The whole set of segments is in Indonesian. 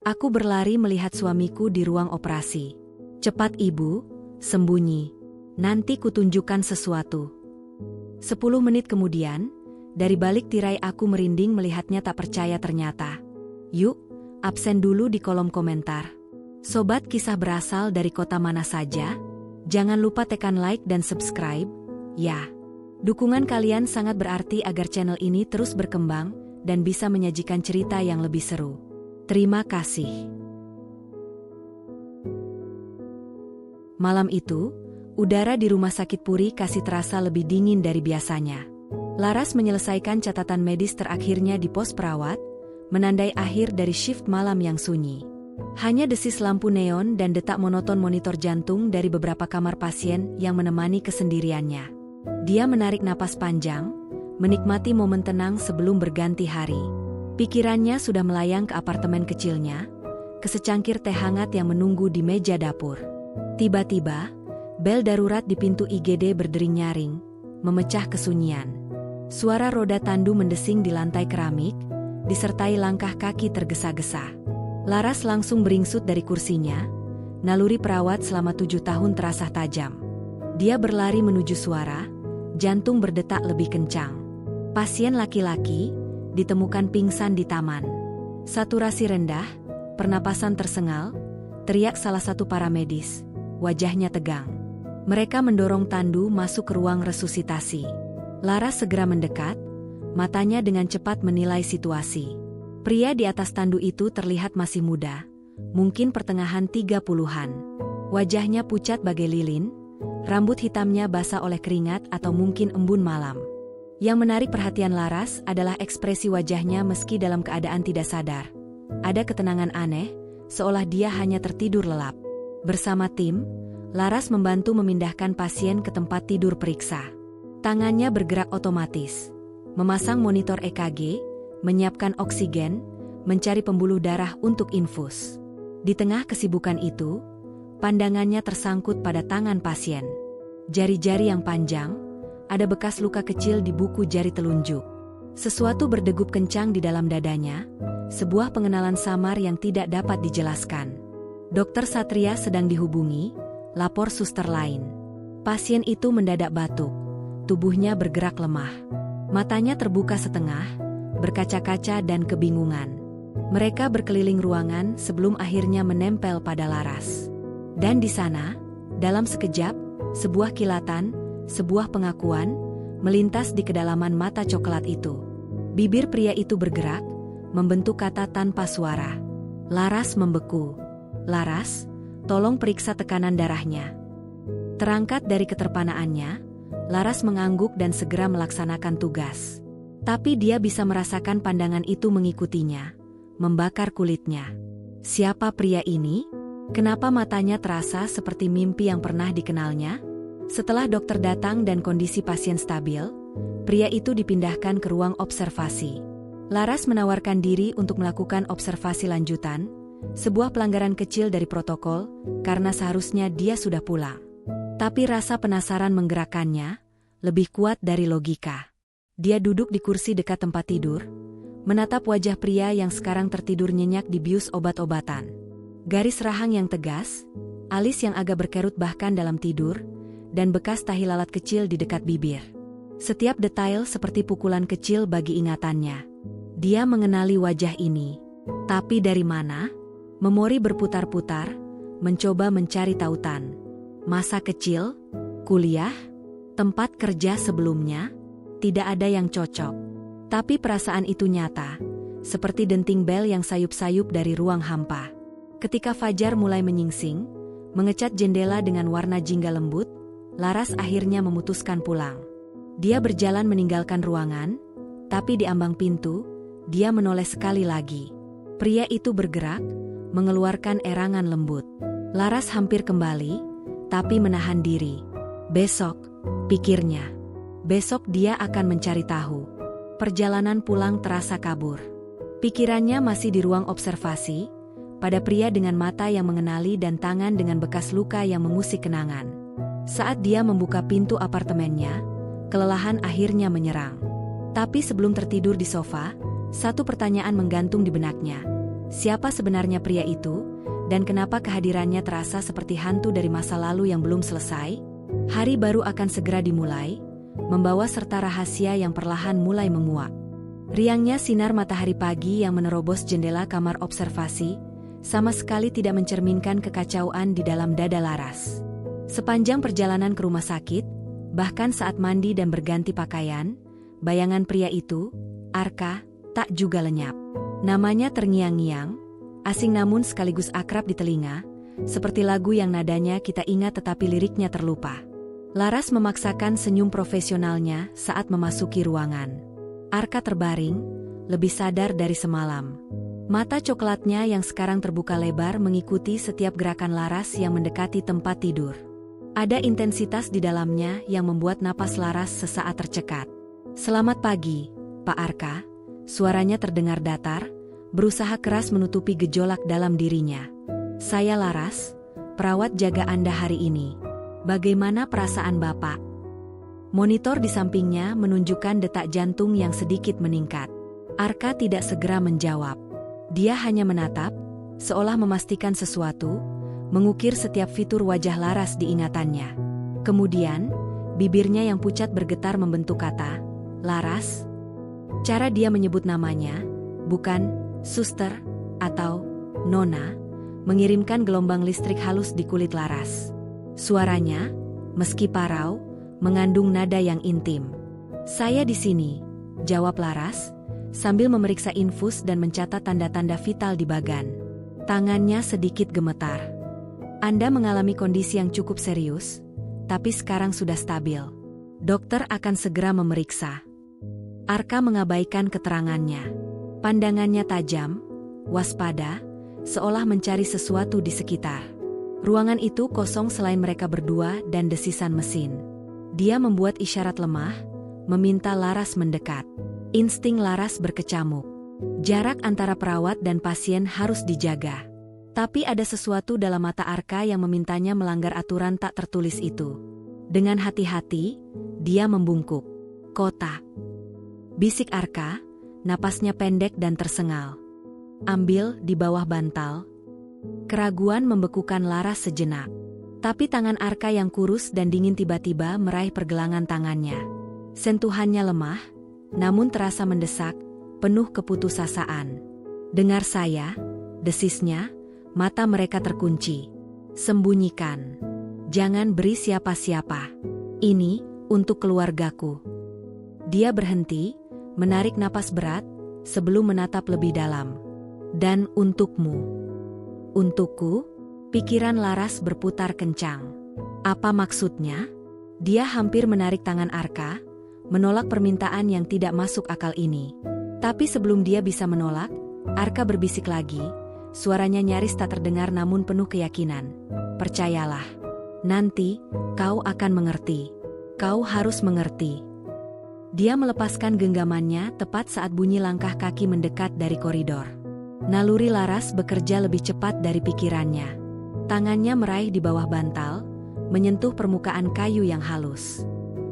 Aku berlari melihat suamiku di ruang operasi. Cepat ibu, sembunyi. Nanti kutunjukkan sesuatu. 10 menit kemudian, dari balik tirai aku merinding melihatnya tak percaya ternyata. Yuk, absen dulu di kolom komentar. Sobat kisah berasal dari kota mana saja? Jangan lupa tekan like dan subscribe, ya. Dukungan kalian sangat berarti agar channel ini terus berkembang dan bisa menyajikan cerita yang lebih seru. Terima kasih. Malam itu, udara di rumah sakit Puri Kasih terasa lebih dingin dari biasanya. Laras menyelesaikan catatan medis terakhirnya di pos perawat, menandai akhir dari shift malam yang sunyi. Hanya desis lampu neon dan detak monoton monitor jantung dari beberapa kamar pasien yang menemani kesendiriannya. Dia menarik napas panjang, menikmati momen tenang sebelum berganti hari. Pikirannya sudah melayang ke apartemen kecilnya, ke secangkir teh hangat yang menunggu di meja dapur. Tiba-tiba, bel darurat di pintu IGD berdering nyaring, memecah kesunyian. Suara roda tandu mendesing di lantai keramik, disertai langkah kaki tergesa-gesa. Laras langsung beringsut dari kursinya, naluri perawat selama 7 tahun terasa tajam. Dia berlari menuju suara, jantung berdetak lebih kencang. Pasien laki-laki ditemukan pingsan di taman. Saturasi rendah, pernapasan tersengal, teriak salah satu paramedis, wajahnya tegang. Mereka mendorong tandu masuk ke ruang resusitasi. Laras segera mendekat, matanya dengan cepat menilai situasi. Pria di atas tandu itu terlihat masih muda, mungkin pertengahan 30-an. Wajahnya pucat bagai lilin, rambut hitamnya basah oleh keringat atau mungkin embun malam. Yang menarik perhatian Laras adalah ekspresi wajahnya meski dalam keadaan tidak sadar. Ada ketenangan aneh, seolah dia hanya tertidur lelap. Bersama tim, Laras membantu memindahkan pasien ke tempat tidur periksa. Tangannya bergerak otomatis, memasang monitor EKG, menyiapkan oksigen, mencari pembuluh darah untuk infus. Di tengah kesibukan itu, pandangannya tersangkut pada tangan pasien. Jari-jari yang panjang, ada bekas luka kecil di buku jari telunjuk. Sesuatu berdegup kencang di dalam dadanya, sebuah pengenalan samar yang tidak dapat dijelaskan. Dokter Satria sedang dihubungi, lapor suster lain. Pasien itu mendadak batuk, tubuhnya bergerak lemah. Matanya terbuka setengah, berkaca-kaca dan kebingungan. Mereka berkeliling ruangan sebelum akhirnya menempel pada Laras. Dan di sana, dalam sekejap, sebuah kilatan, sebuah pengakuan, melintas di kedalaman mata coklat itu. Bibir pria itu bergerak, membentuk kata tanpa suara. Laras membeku. Laras, tolong periksa tekanan darahnya. Terangkat dari keterpanaannya, Laras mengangguk dan segera melaksanakan tugas. Tapi dia bisa merasakan pandangan itu mengikutinya, membakar kulitnya. Siapa pria ini? Kenapa matanya terasa seperti mimpi yang pernah dikenalnya? Setelah dokter datang dan kondisi pasien stabil, pria itu dipindahkan ke ruang observasi. Laras menawarkan diri untuk melakukan observasi lanjutan, sebuah pelanggaran kecil dari protokol, karena seharusnya dia sudah pulang. Tapi rasa penasaran menggerakkannya, lebih kuat dari logika. Dia duduk di kursi dekat tempat tidur, menatap wajah pria yang sekarang tertidur nyenyak di bius obat-obatan. Garis rahang yang tegas, alis yang agak berkerut bahkan dalam tidur, dan bekas tahi lalat kecil di dekat bibir. Setiap detail seperti pukulan kecil bagi ingatannya. Dia mengenali wajah ini. Tapi dari mana? Memori berputar-putar, mencoba mencari tautan. Masa kecil, kuliah, tempat kerja sebelumnya, tidak ada yang cocok. Tapi perasaan itu nyata, seperti denting bel yang sayup-sayup dari ruang hampa. Ketika fajar mulai menyingsing, mengecat jendela dengan warna jingga lembut, Laras akhirnya memutuskan pulang. Dia berjalan meninggalkan ruangan, tapi di ambang pintu, dia menoleh sekali lagi. Pria itu bergerak, mengeluarkan erangan lembut. Laras hampir kembali, tapi menahan diri. Besok, pikirnya. Besok dia akan mencari tahu. Perjalanan pulang terasa kabur. Pikirannya masih di ruang observasi, pada pria dengan mata yang mengenali dan tangan dengan bekas luka yang mengusik kenangan. Saat dia membuka pintu apartemennya, kelelahan akhirnya menyerang. Tapi sebelum tertidur di sofa, satu pertanyaan menggantung di benaknya. Siapa sebenarnya pria itu, dan kenapa kehadirannya terasa seperti hantu dari masa lalu yang belum selesai? Hari baru akan segera dimulai, membawa serta rahasia yang perlahan mulai menguak. Riangnya sinar matahari pagi yang menerobos jendela kamar observasi, sama sekali tidak mencerminkan kekacauan di dalam dada Laras. Sepanjang perjalanan ke rumah sakit, bahkan saat mandi dan berganti pakaian, bayangan pria itu, Arka, tak juga lenyap. Namanya terngiang-ngiang, asing namun sekaligus akrab di telinga, seperti lagu yang nadanya kita ingat tetapi liriknya terlupa. Laras memaksakan senyum profesionalnya saat memasuki ruangan. Arka terbaring, lebih sadar dari semalam. Mata coklatnya yang sekarang terbuka lebar mengikuti setiap gerakan Laras yang mendekati tempat tidur. Ada intensitas di dalamnya yang membuat napas Laras sesaat tercekat. "Selamat pagi, Pak Arka," suaranya terdengar datar, berusaha keras menutupi gejolak dalam dirinya. "Saya Laras, perawat jaga Anda hari ini. Bagaimana perasaan Bapak?" Monitor di sampingnya menunjukkan detak jantung yang sedikit meningkat. Arka tidak segera menjawab. Dia hanya menatap, seolah memastikan sesuatu, mengukir setiap fitur wajah Laras di ingatannya. Kemudian, bibirnya yang pucat bergetar membentuk kata, "Laras." Cara dia menyebut namanya, bukan suster atau nona, mengirimkan gelombang listrik halus di kulit Laras. Suaranya, meski parau, mengandung nada yang intim. "Saya di sini," jawab Laras, sambil memeriksa infus dan mencatat tanda-tanda vital di bagan. Tangannya sedikit gemetar. "Anda mengalami kondisi yang cukup serius, tapi sekarang sudah stabil. Dokter akan segera memeriksa." Arka mengabaikan keterangannya. Pandangannya tajam, waspada, seolah mencari sesuatu di sekitar. Ruangan itu kosong selain mereka berdua dan desisan mesin. Dia membuat isyarat lemah, meminta Laras mendekat. Insting Laras berkecamuk. Jarak antara perawat dan pasien harus dijaga. Tapi ada sesuatu dalam mata Arka yang memintanya melanggar aturan tak tertulis itu. Dengan hati-hati, dia membungkuk. "Kotak," bisik Arka, napasnya pendek dan tersengal. "Ambil di bawah bantal." Keraguan membekukan Laras sejenak. Tapi tangan Arka yang kurus dan dingin tiba-tiba meraih pergelangan tangannya. Sentuhannya lemah, namun terasa mendesak, penuh keputusasaan. "Dengar saya," desisnya, mata mereka terkunci. "Sembunyikan. Jangan beri siapa-siapa. Ini untuk keluargaku." Dia berhenti, menarik napas berat, sebelum menatap lebih dalam. "Dan untukmu." "Untukku?" Pikiran Laras berputar kencang. Apa maksudnya? Dia hampir menarik tangan Arka, menolak permintaan yang tidak masuk akal ini. Tapi sebelum dia bisa menolak, Arka berbisik lagi, suaranya nyaris tak terdengar namun penuh keyakinan. "Percayalah. Nanti, kau akan mengerti. Kau harus mengerti." Dia melepaskan genggamannya tepat saat bunyi langkah kaki mendekat dari koridor. Naluri Laras bekerja lebih cepat dari pikirannya. Tangannya meraih di bawah bantal, menyentuh permukaan kayu yang halus.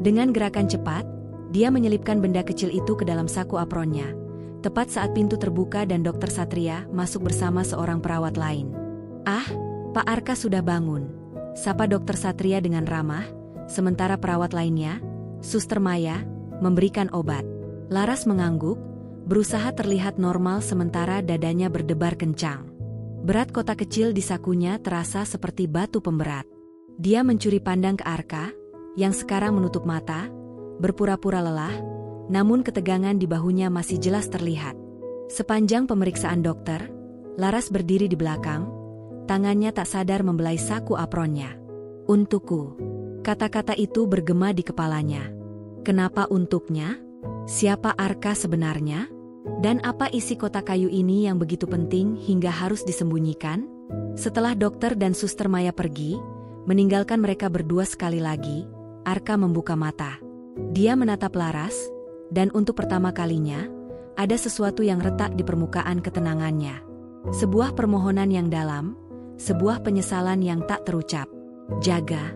Dengan gerakan cepat, dia menyelipkan benda kecil itu ke dalam saku apronnya. Tepat saat pintu terbuka dan Dokter Satria masuk bersama seorang perawat lain. "Ah, Pak Arka sudah bangun," sapa Dokter Satria dengan ramah, sementara perawat lainnya, Suster Maya, memberikan obat. Laras mengangguk, berusaha terlihat normal sementara dadanya berdebar kencang. Berat kotak kecil di sakunya terasa seperti batu pemberat. Dia mencuri pandang ke Arka, yang sekarang menutup mata, berpura-pura lelah, namun ketegangan di bahunya masih jelas terlihat. Sepanjang pemeriksaan dokter, Laras berdiri di belakang, tangannya tak sadar membelai saku apronnya. "Untukku." Kata-kata itu bergema di kepalanya. Kenapa untuknya? Siapa Arka sebenarnya? Dan apa isi kotak kayu ini yang begitu penting hingga harus disembunyikan? Setelah dokter dan Suster Maya pergi, meninggalkan mereka berdua sekali lagi, Arka membuka mata. Dia menatap Laras, dan untuk pertama kalinya, ada sesuatu yang retak di permukaan ketenangannya. Sebuah permohonan yang dalam, sebuah penyesalan yang tak terucap. "Jaga,"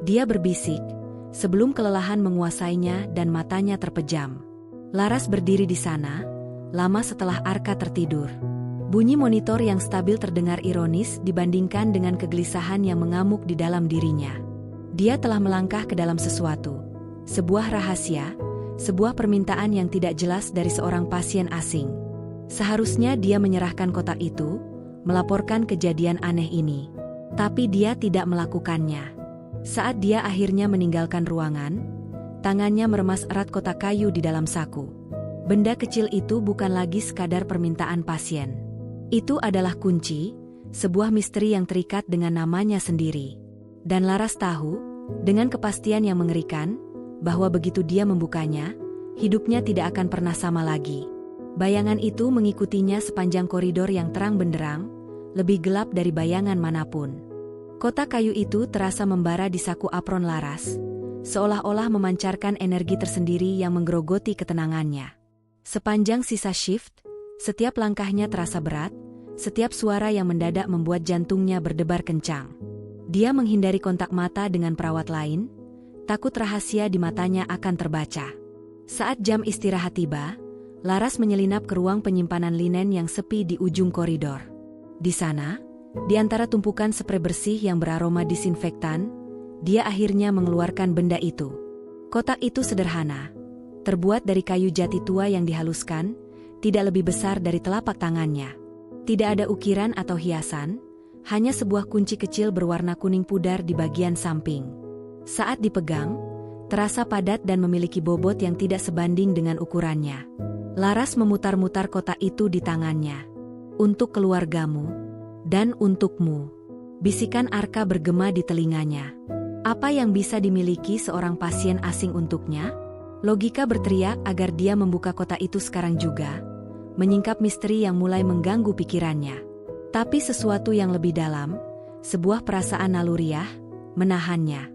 dia berbisik, sebelum kelelahan menguasainya dan matanya terpejam. Laras berdiri di sana, lama setelah Arka tertidur. Bunyi monitor yang stabil terdengar ironis dibandingkan dengan kegelisahan yang mengamuk di dalam dirinya. Dia telah melangkah ke dalam sesuatu. Sebuah rahasia, sebuah permintaan yang tidak jelas dari seorang pasien asing. Seharusnya dia menyerahkan kotak itu, melaporkan kejadian aneh ini. Tapi dia tidak melakukannya. Saat dia akhirnya meninggalkan ruangan, tangannya meremas erat kotak kayu di dalam saku. Benda kecil itu bukan lagi sekadar permintaan pasien. Itu adalah kunci, sebuah misteri yang terikat dengan namanya sendiri. Dan Laras tahu, dengan kepastian yang mengerikan, bahwa begitu dia membukanya, hidupnya tidak akan pernah sama lagi. Bayangan itu mengikutinya sepanjang koridor yang terang benderang, lebih gelap dari bayangan manapun. Kotak kayu itu terasa membara di saku apron Laras, seolah-olah memancarkan energi tersendiri yang menggerogoti ketenangannya. Sepanjang sisa shift, setiap langkahnya terasa berat, setiap suara yang mendadak membuat jantungnya berdebar kencang. Dia menghindari kontak mata dengan perawat lain, takut rahasia di matanya akan terbaca. Saat jam istirahat tiba, Laras menyelinap ke ruang penyimpanan linen yang sepi di ujung koridor. Di sana, di antara tumpukan sprei bersih yang beraroma disinfektan, dia akhirnya mengeluarkan benda itu. Kotak itu sederhana, terbuat dari kayu jati tua yang dihaluskan, tidak lebih besar dari telapak tangannya. Tidak ada ukiran atau hiasan, hanya sebuah kunci kecil berwarna kuning pudar di bagian samping. Saat dipegang, terasa padat dan memiliki bobot yang tidak sebanding dengan ukurannya. Laras memutar-mutar kotak itu di tangannya. Untuk keluargamu, dan untukmu. Bisikan Arka bergema di telinganya. Apa yang bisa dimiliki seorang pasien asing untuknya? Logika berteriak agar dia membuka kotak itu sekarang juga, menyingkap misteri yang mulai mengganggu pikirannya. Tapi sesuatu yang lebih dalam, sebuah perasaan naluriah, menahannya.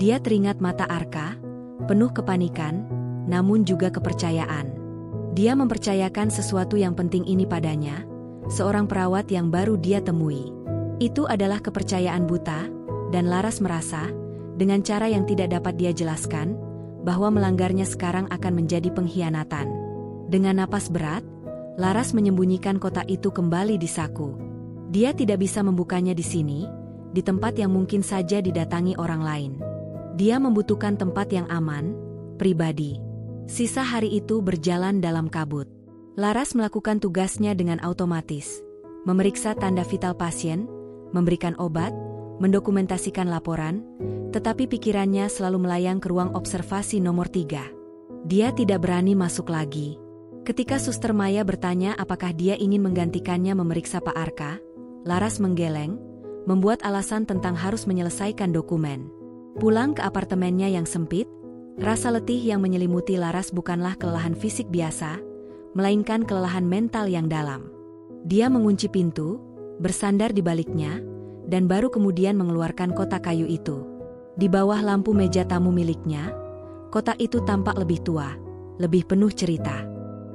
Dia teringat mata Arka, penuh kepanikan, namun juga kepercayaan. Dia mempercayakan sesuatu yang penting ini padanya, seorang perawat yang baru dia temui. Itu adalah kepercayaan buta, dan Laras merasa, dengan cara yang tidak dapat dia jelaskan, bahwa melanggarnya sekarang akan menjadi pengkhianatan. Dengan napas berat, Laras menyembunyikan kotak itu kembali di saku. Dia tidak bisa membukanya di sini, di tempat yang mungkin saja didatangi orang lain. Dia membutuhkan tempat yang aman, pribadi. Sisa hari itu berjalan dalam kabut. Laras melakukan tugasnya dengan otomatis. Memeriksa tanda vital pasien, memberikan obat, mendokumentasikan laporan, tetapi pikirannya selalu melayang ke ruang observasi nomor 3. Dia tidak berani masuk lagi. Ketika Suster Maya bertanya apakah dia ingin menggantikannya memeriksa Pak Arka, Laras menggeleng, membuat alasan tentang harus menyelesaikan dokumen. Pulang ke apartemennya yang sempit, rasa letih yang menyelimuti Laras bukanlah kelelahan fisik biasa, melainkan kelelahan mental yang dalam. Dia mengunci pintu, bersandar di baliknya, dan baru kemudian mengeluarkan kotak kayu itu. Di bawah lampu meja tamu miliknya, kotak itu tampak lebih tua, lebih penuh cerita.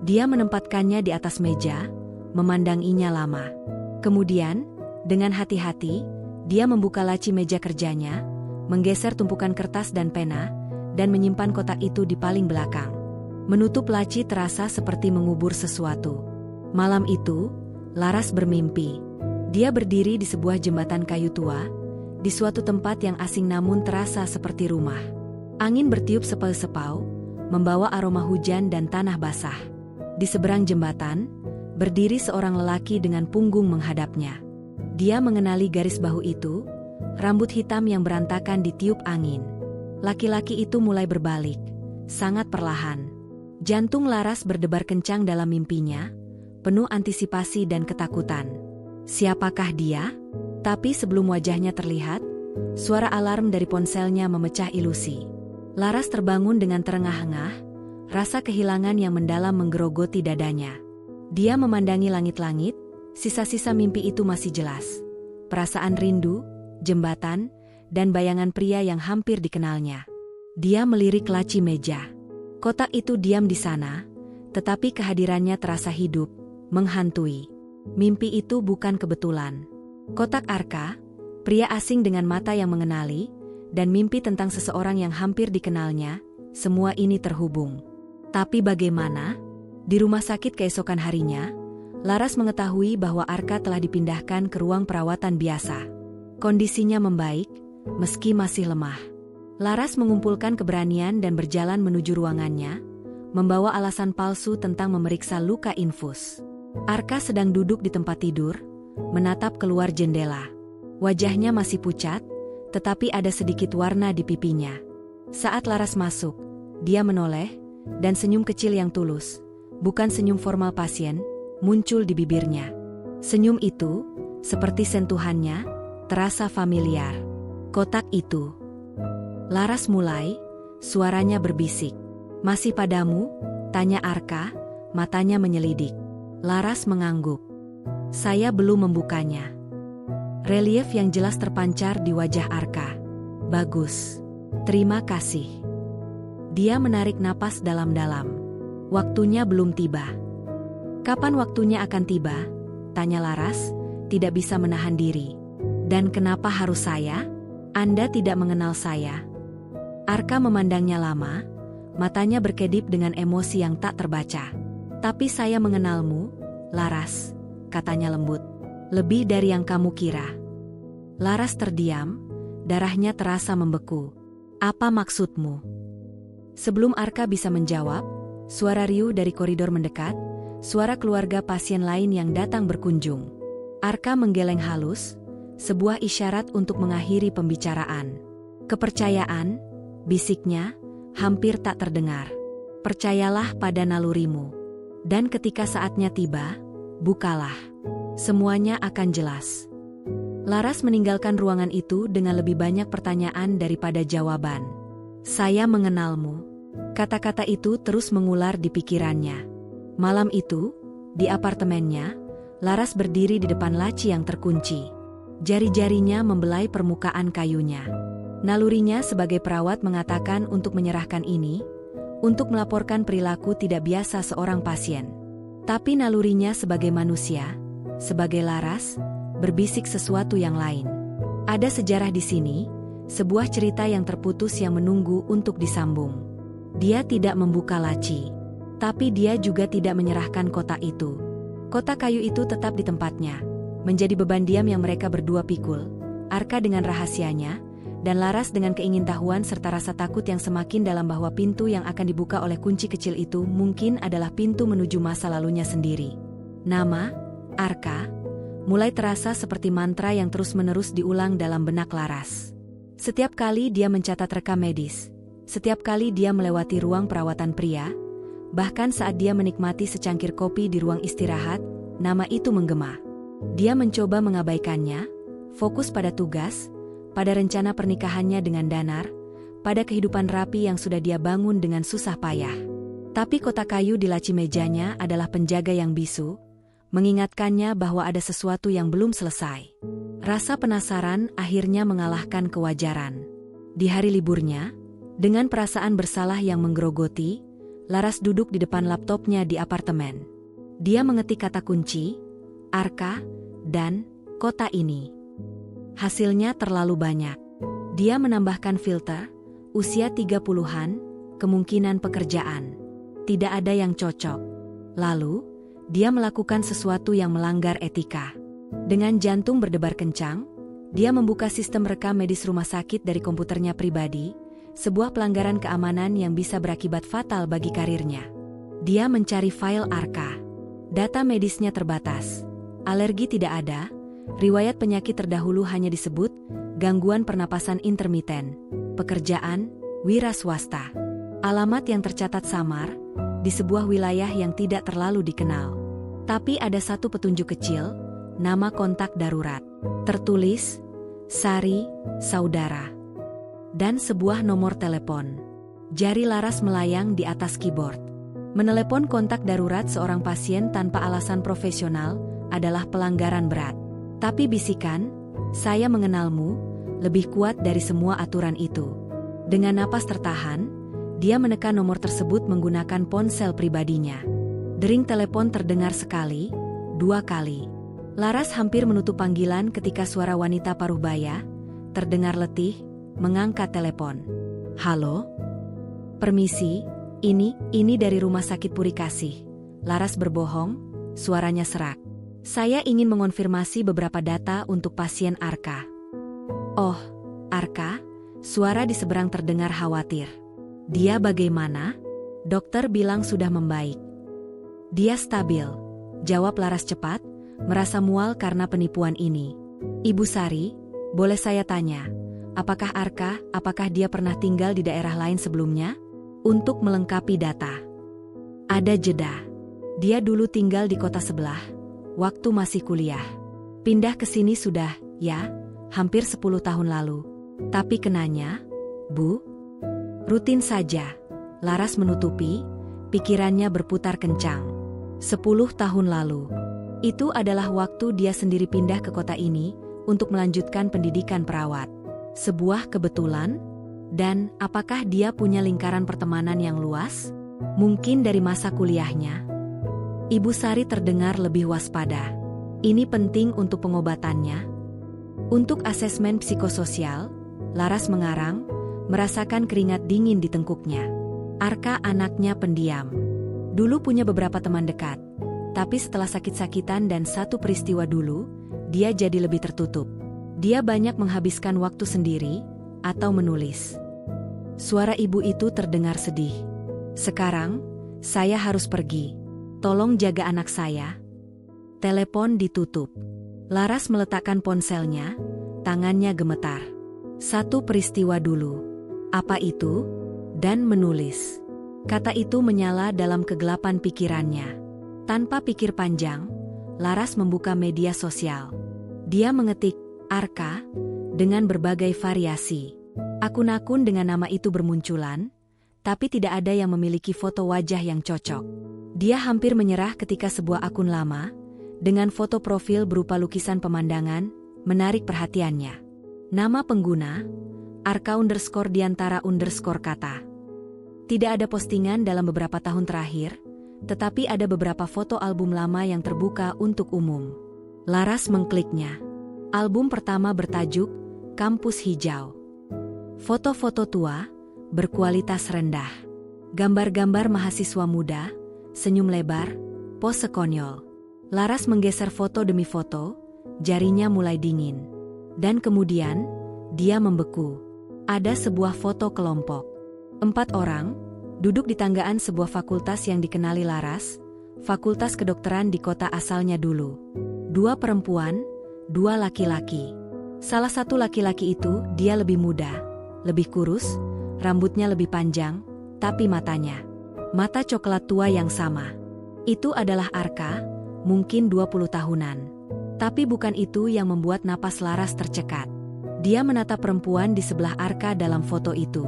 Dia menempatkannya di atas meja, memandanginya lama. Kemudian, dengan hati-hati, dia membuka laci meja kerjanya, menggeser tumpukan kertas dan pena, dan menyimpan kotak itu di paling belakang. Menutup laci terasa seperti mengubur sesuatu. Malam itu, Laras bermimpi. Dia berdiri di sebuah jembatan kayu tua, di suatu tempat yang asing namun terasa seperti rumah. Angin bertiup sepau-sepau, membawa aroma hujan dan tanah basah. Di seberang jembatan, berdiri seorang lelaki dengan punggung menghadapnya. Dia mengenali garis bahu itu, rambut hitam yang berantakan ditiup angin. Laki-laki itu mulai berbalik, sangat perlahan. Jantung Laras berdebar kencang dalam mimpinya, penuh antisipasi dan ketakutan. Siapakah dia? Tapi sebelum wajahnya terlihat, suara alarm dari ponselnya memecah ilusi. Laras terbangun dengan terengah-engah, rasa kehilangan yang mendalam menggerogoti dadanya. Dia memandangi langit-langit, sisa-sisa mimpi itu masih jelas. Perasaan rindu, jembatan, dan bayangan pria yang hampir dikenalnya. Dia melirik laci meja. Kotak itu diam di sana, tetapi kehadirannya terasa hidup, menghantui. Mimpi itu bukan kebetulan. Kotak Arka, pria asing dengan mata yang mengenali, dan mimpi tentang seseorang yang hampir dikenalnya, semua ini terhubung. Tapi bagaimana? Di rumah sakit keesokan harinya, Laras mengetahui bahwa Arka telah dipindahkan ke ruang perawatan biasa. Kondisinya membaik, meski masih lemah. Laras mengumpulkan keberanian dan berjalan menuju ruangannya, membawa alasan palsu tentang memeriksa luka infus. Arka sedang duduk di tempat tidur, menatap keluar jendela. Wajahnya masih pucat, tetapi ada sedikit warna di pipinya. Saat Laras masuk, dia menoleh, dan senyum kecil yang tulus, bukan senyum formal pasien, muncul di bibirnya. Senyum itu, seperti sentuhannya, terasa familiar. Kotak itu. Laras mulai, suaranya berbisik. "Masih padamu?" tanya Arka, matanya menyelidik. Laras mengangguk. "Saya belum membukanya." Relief yang jelas terpancar di wajah Arka. "Bagus. Terima kasih." Dia menarik napas dalam-dalam. Waktunya belum tiba. "Kapan waktunya akan tiba?" tanya Laras, tidak bisa menahan diri. "Dan kenapa harus saya? Anda tidak mengenal saya." Arka memandangnya lama, matanya berkedip dengan emosi yang tak terbaca. "Tapi saya mengenalmu, Laras," katanya lembut. "Lebih dari yang kamu kira." Laras terdiam, darahnya terasa membeku. "Apa maksudmu?" Sebelum Arka bisa menjawab, suara riuh dari koridor mendekat, suara keluarga pasien lain yang datang berkunjung. Arka menggeleng halus, sebuah isyarat untuk mengakhiri pembicaraan. "Kepercayaan," bisiknya, hampir tak terdengar. "Percayalah pada nalurimu. Dan ketika saatnya tiba, bukalah. Semuanya akan jelas." Laras meninggalkan ruangan itu dengan lebih banyak pertanyaan daripada jawaban. "Saya mengenalmu." Kata-kata itu terus mengular di pikirannya. Malam itu, di apartemennya, Laras berdiri di depan laci yang terkunci. Jari-jarinya membelai permukaan kayunya. Nalurinya sebagai perawat mengatakan untuk menyerahkan ini, untuk melaporkan perilaku tidak biasa seorang pasien. Tapi nalurinya sebagai manusia, sebagai Laras, berbisik sesuatu yang lain. Ada sejarah di sini, sebuah cerita yang terputus yang menunggu untuk disambung. Dia tidak membuka laci. Tapi dia juga tidak menyerahkan kotak itu. Kotak kayu itu tetap di tempatnya, menjadi beban diam yang mereka berdua pikul, Arka dengan rahasianya, dan Laras dengan keingintahuan serta rasa takut yang semakin dalam bahwa pintu yang akan dibuka oleh kunci kecil itu mungkin adalah pintu menuju masa lalunya sendiri. Nama, Arka, mulai terasa seperti mantra yang terus-menerus diulang dalam benak Laras. Setiap kali dia mencatat rekam medis, setiap kali dia melewati ruang perawatan pria, bahkan saat dia menikmati secangkir kopi di ruang istirahat, nama itu menggema. Dia mencoba mengabaikannya, fokus pada tugas, pada rencana pernikahannya dengan Danar, pada kehidupan rapi yang sudah dia bangun dengan susah payah. Tapi kotak kayu di laci mejanya adalah penjaga yang bisu, mengingatkannya bahwa ada sesuatu yang belum selesai. Rasa penasaran akhirnya mengalahkan kewajaran. Di hari liburnya, dengan perasaan bersalah yang menggerogoti, Laras duduk di depan laptopnya di apartemen. Dia mengetik kata kunci, Arka, dan kota ini. Hasilnya terlalu banyak. Dia menambahkan filter, usia 30-an, kemungkinan pekerjaan. Tidak ada yang cocok. Lalu, dia melakukan sesuatu yang melanggar etika. Dengan jantung berdebar kencang, dia membuka sistem rekam medis rumah sakit dari komputernya pribadi, sebuah pelanggaran keamanan yang bisa berakibat fatal bagi karirnya. Dia mencari file Arka. Data medisnya terbatas. Alergi tidak ada, riwayat penyakit terdahulu hanya disebut, gangguan pernapasan intermiten, pekerjaan, wira swasta. Alamat yang tercatat samar, di sebuah wilayah yang tidak terlalu dikenal. Tapi ada satu petunjuk kecil, nama kontak darurat. Tertulis, Sari, saudara. Dan sebuah nomor telepon. Jari Laras melayang di atas keyboard. Menelepon kontak darurat seorang pasien tanpa alasan profesional adalah pelanggaran berat. Tapi bisikan, saya mengenalmu, lebih kuat dari semua aturan itu. Dengan napas tertahan, dia menekan nomor tersebut menggunakan ponsel pribadinya. Dering telepon terdengar sekali, dua kali. Laras hampir menutup panggilan ketika suara wanita paruh baya, terdengar letih, mengangkat telepon. Halo? Permisi, ini dari Rumah Sakit Puri Kasih. Laras berbohong, suaranya serak. Saya ingin mengonfirmasi beberapa data untuk pasien Arka. Oh, Arka? Suara di seberang terdengar khawatir. Dia bagaimana? Dokter bilang sudah membaik. Dia stabil, jawab Laras cepat, merasa mual karena penipuan ini. Ibu Sari, boleh saya tanya, apakah dia pernah tinggal di daerah lain sebelumnya? Untuk melengkapi data. Ada jeda. Dia dulu tinggal di kota sebelah, waktu masih kuliah. Pindah ke sini sudah, ya, hampir 10 tahun lalu. Tapi kenanya, Bu? Rutin saja. Laras menutupi, pikirannya berputar kencang. 10 tahun lalu. Itu adalah waktu dia sendiri pindah ke kota ini untuk melanjutkan pendidikan perawat. Sebuah kebetulan? Dan apakah dia punya lingkaran pertemanan yang luas? Mungkin dari masa kuliahnya. Ibu Sari terdengar lebih waspada. Ini penting untuk pengobatannya. Untuk asesmen psikososial, Laras mengarang, merasakan keringat dingin di tengkuknya. Arka anaknya pendiam. Dulu punya beberapa teman dekat. Tapi setelah sakit-sakitan dan satu peristiwa dulu, dia jadi lebih tertutup. Dia banyak menghabiskan waktu sendiri, atau menulis. Suara ibu itu terdengar sedih. Sekarang, saya harus pergi. Tolong jaga anak saya. Telepon ditutup. Laras meletakkan ponselnya, tangannya gemetar. Satu peristiwa dulu. Apa itu? Dan menulis. Kata itu menyala dalam kegelapan pikirannya. Tanpa pikir panjang, Laras membuka media sosial. Dia mengetik, Arka, dengan berbagai variasi. Akun-akun dengan nama itu bermunculan, tapi tidak ada yang memiliki foto wajah yang cocok. Dia hampir menyerah ketika sebuah akun lama, dengan foto profil berupa lukisan pemandangan, menarik perhatiannya. Nama pengguna, Arka__Diantara_kata. Tidak ada postingan dalam beberapa tahun terakhir, tetapi ada beberapa foto album lama yang terbuka untuk umum. Laras mengkliknya. Album pertama bertajuk, Kampus Hijau. Foto-foto tua, berkualitas rendah. Gambar-gambar mahasiswa muda, senyum lebar, pose konyol. Laras menggeser foto demi foto, jarinya mulai dingin. Dan kemudian, dia membeku. Ada sebuah foto kelompok. 4 orang, duduk di tanggaan sebuah fakultas yang dikenali Laras, fakultas kedokteran di kota asalnya dulu. 2 perempuan, 2 laki-laki. Salah satu laki-laki itu, dia lebih muda, lebih kurus, rambutnya lebih panjang, tapi matanya. Mata coklat tua yang sama. Itu adalah Arka, mungkin 20 tahunan. Tapi bukan itu yang membuat napas Laras tercekat. Dia menatap perempuan di sebelah Arka dalam foto itu.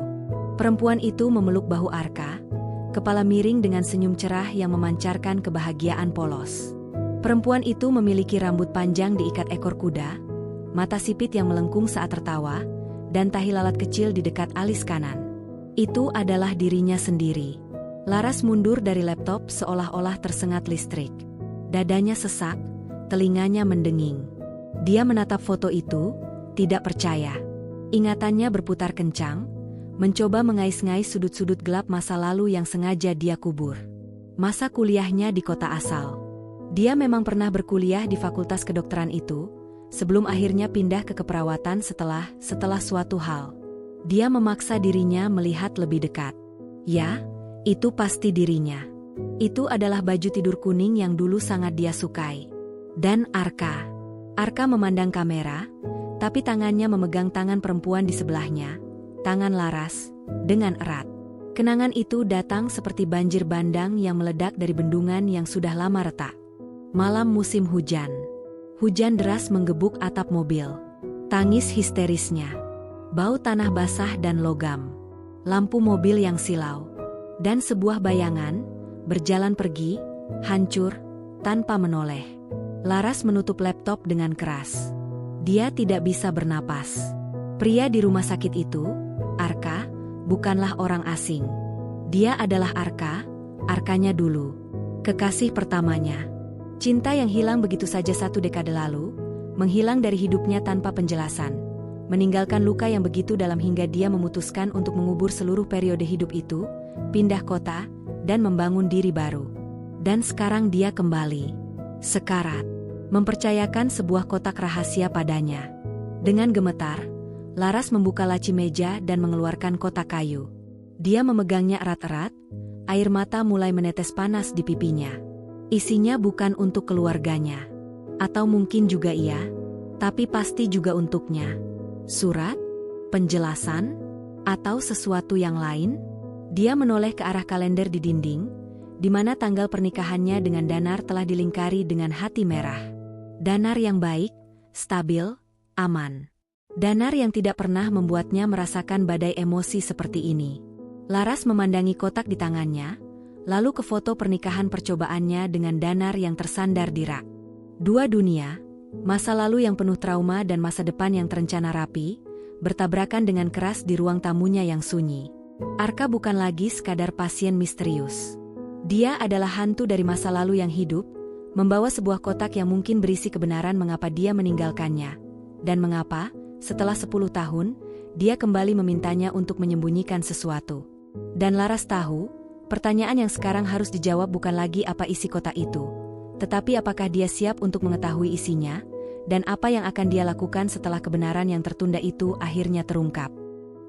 Perempuan itu memeluk bahu Arka, kepala miring dengan senyum cerah yang memancarkan kebahagiaan polos. Perempuan itu memiliki rambut panjang diikat ekor kuda, mata sipit yang melengkung saat tertawa, dan tahi lalat kecil di dekat alis kanan. Itu adalah dirinya sendiri. Laras mundur dari laptop seolah-olah tersengat listrik. Dadanya sesak, telinganya mendenging. Dia menatap foto itu, tidak percaya. Ingatannya berputar kencang, mencoba mengais-ngais sudut-sudut gelap masa lalu yang sengaja dia kubur. Masa kuliahnya di kota asal. Dia memang pernah berkuliah di fakultas kedokteran itu, sebelum akhirnya pindah ke keperawatan setelah suatu hal. Dia memaksa dirinya melihat lebih dekat. Ya, itu pasti dirinya. Itu adalah baju tidur kuning yang dulu sangat dia sukai. Dan Arka. Arka memandang kamera, tapi tangannya memegang tangan perempuan di sebelahnya, tangan Laras, dengan erat. Kenangan itu datang seperti banjir bandang yang meledak dari bendungan yang sudah lama retak. Malam musim hujan. Hujan deras menggebuk atap mobil. Tangis histerisnya. Bau tanah basah dan logam. Lampu mobil yang silau. Dan sebuah bayangan, berjalan pergi, hancur, tanpa menoleh. Laras menutup laptop dengan keras. Dia tidak bisa bernapas. Pria di rumah sakit itu, Arka, bukanlah orang asing. Dia adalah Arka, Arkanya dulu. Kekasih pertamanya. Cinta yang hilang begitu saja 1 dekade lalu, menghilang dari hidupnya tanpa penjelasan. Meninggalkan luka yang begitu dalam hingga dia memutuskan untuk mengubur seluruh periode hidup itu, pindah kota, dan membangun diri baru. Dan sekarang dia kembali. Sekarat. Mempercayakan sebuah kotak rahasia padanya. Dengan gemetar, Laras membuka laci meja dan mengeluarkan kotak kayu. Dia memegangnya erat-erat, air mata mulai menetes panas di pipinya. Isinya bukan untuk keluarganya. Atau mungkin juga iya, tapi pasti juga untuknya. Surat? Penjelasan? Atau sesuatu yang lain? Dia menoleh ke arah kalender di dinding, di mana tanggal pernikahannya dengan Danar telah dilingkari dengan hati merah. Danar yang baik, stabil, aman. Danar yang tidak pernah membuatnya merasakan badai emosi seperti ini. Laras memandangi kotak di tangannya, lalu ke foto pernikahan percobaannya dengan Danar yang tersandar di rak. Dua dunia, masa lalu yang penuh trauma dan masa depan yang terencana rapi, bertabrakan dengan keras di ruang tamunya yang sunyi. Arka bukan lagi sekadar pasien misterius. Dia adalah hantu dari masa lalu yang hidup, membawa sebuah kotak yang mungkin berisi kebenaran mengapa dia meninggalkannya. Dan mengapa, setelah 10 tahun, dia kembali memintanya untuk menyembunyikan sesuatu. Dan Laras tahu, pertanyaan yang sekarang harus dijawab bukan lagi apa isi kotak itu, tetapi apakah dia siap untuk mengetahui isinya, dan apa yang akan dia lakukan setelah kebenaran yang tertunda itu akhirnya terungkap.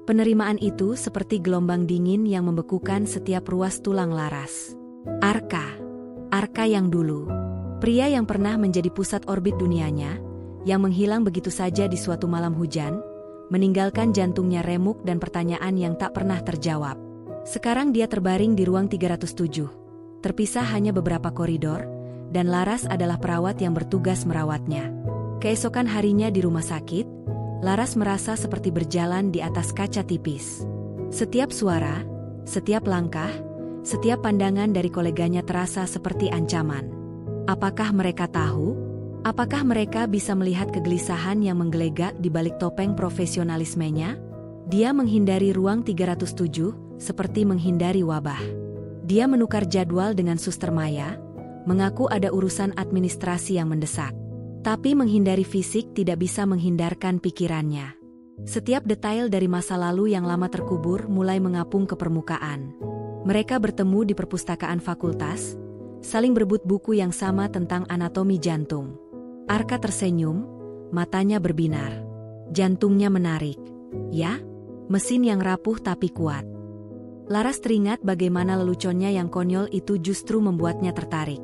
Penerimaan itu seperti gelombang dingin yang membekukan setiap ruas tulang Laras. Arka yang dulu. Pria yang pernah menjadi pusat orbit dunianya, yang menghilang begitu saja di suatu malam hujan, meninggalkan jantungnya remuk dan pertanyaan yang tak pernah terjawab. Sekarang dia terbaring di ruang 307. Terpisah hanya beberapa koridor, dan Laras adalah perawat yang bertugas merawatnya. Keesokan harinya di rumah sakit, Laras merasa seperti berjalan di atas kaca tipis. Setiap suara, setiap langkah, setiap pandangan dari koleganya terasa seperti ancaman. Apakah mereka tahu? Apakah mereka bisa melihat kegelisahan yang menggelegak di balik topeng profesionalismenya? Dia menghindari ruang 307, seperti menghindari wabah. Dia menukar jadwal dengan Suster Maya, mengaku ada urusan administrasi yang mendesak. Tapi menghindari fisik tidak bisa menghindarkan pikirannya. Setiap detail dari masa lalu yang lama terkubur mulai mengapung ke permukaan. Mereka bertemu di perpustakaan fakultas, saling berebut buku yang sama tentang anatomi jantung. Arka tersenyum, matanya berbinar. Jantungnya menarik. Ya, mesin yang rapuh tapi kuat. Laras teringat bagaimana leluconnya yang konyol itu justru membuatnya tertarik.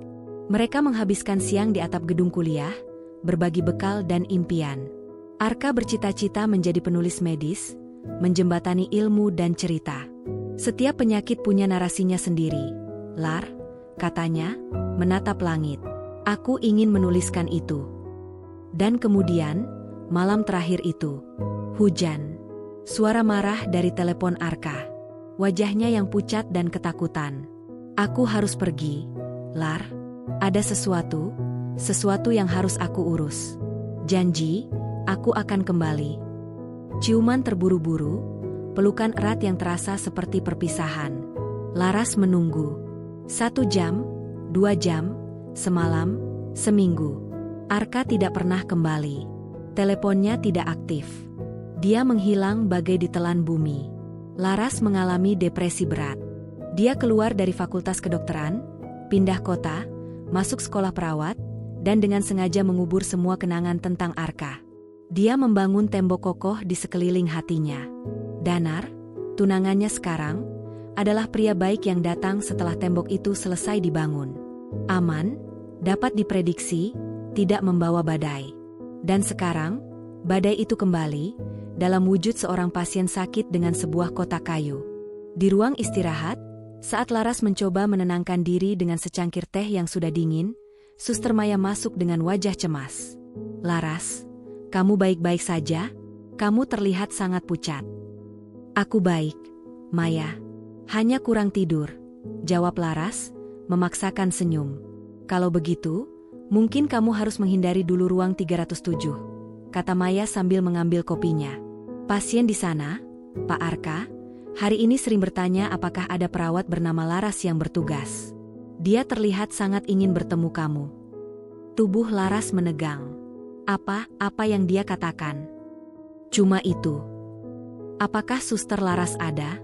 Mereka menghabiskan siang di atap gedung kuliah, berbagi bekal dan impian. Arka bercita-cita menjadi penulis medis, menjembatani ilmu dan cerita. Setiap penyakit punya narasinya sendiri. Lar, katanya, menatap langit. Aku ingin menuliskan itu. Dan kemudian, malam terakhir itu. Hujan. Suara marah dari telepon Arka. Wajahnya yang pucat dan ketakutan. Aku harus pergi. Lar, ada sesuatu yang harus aku urus. Janji, aku akan kembali. Ciuman terburu-buru, pelukan erat yang terasa seperti perpisahan. Laras menunggu. 1 jam, 2 jam, semalam, seminggu. Arka tidak pernah kembali. Teleponnya tidak aktif. Dia menghilang bagai ditelan bumi. Laras mengalami depresi berat. Dia keluar dari fakultas kedokteran, pindah kota, masuk sekolah perawat, dan dengan sengaja mengubur semua kenangan tentang Arka. Dia membangun tembok kokoh di sekeliling hatinya. Danar, tunangannya sekarang, adalah pria baik yang datang setelah tembok itu selesai dibangun. Aman, dapat diprediksi, tidak membawa badai. Dan sekarang, badai itu kembali, dalam wujud seorang pasien sakit dengan sebuah kotak kayu. Di ruang istirahat, saat Laras mencoba menenangkan diri dengan secangkir teh yang sudah dingin, Suster Maya masuk dengan wajah cemas. Laras, kamu baik-baik saja? Kamu terlihat sangat pucat. Aku baik, Maya. Hanya kurang tidur, jawab Laras, memaksakan senyum. Kalau begitu, mungkin kamu harus menghindari dulu ruang 307, kata Maya sambil mengambil kopinya. Pasien di sana, Pak Arka, hari ini sering bertanya apakah ada perawat bernama Laras yang bertugas. Dia terlihat sangat ingin bertemu kamu. Tubuh Laras menegang. Apa yang dia katakan? Cuma itu. Apakah Suster Laras ada?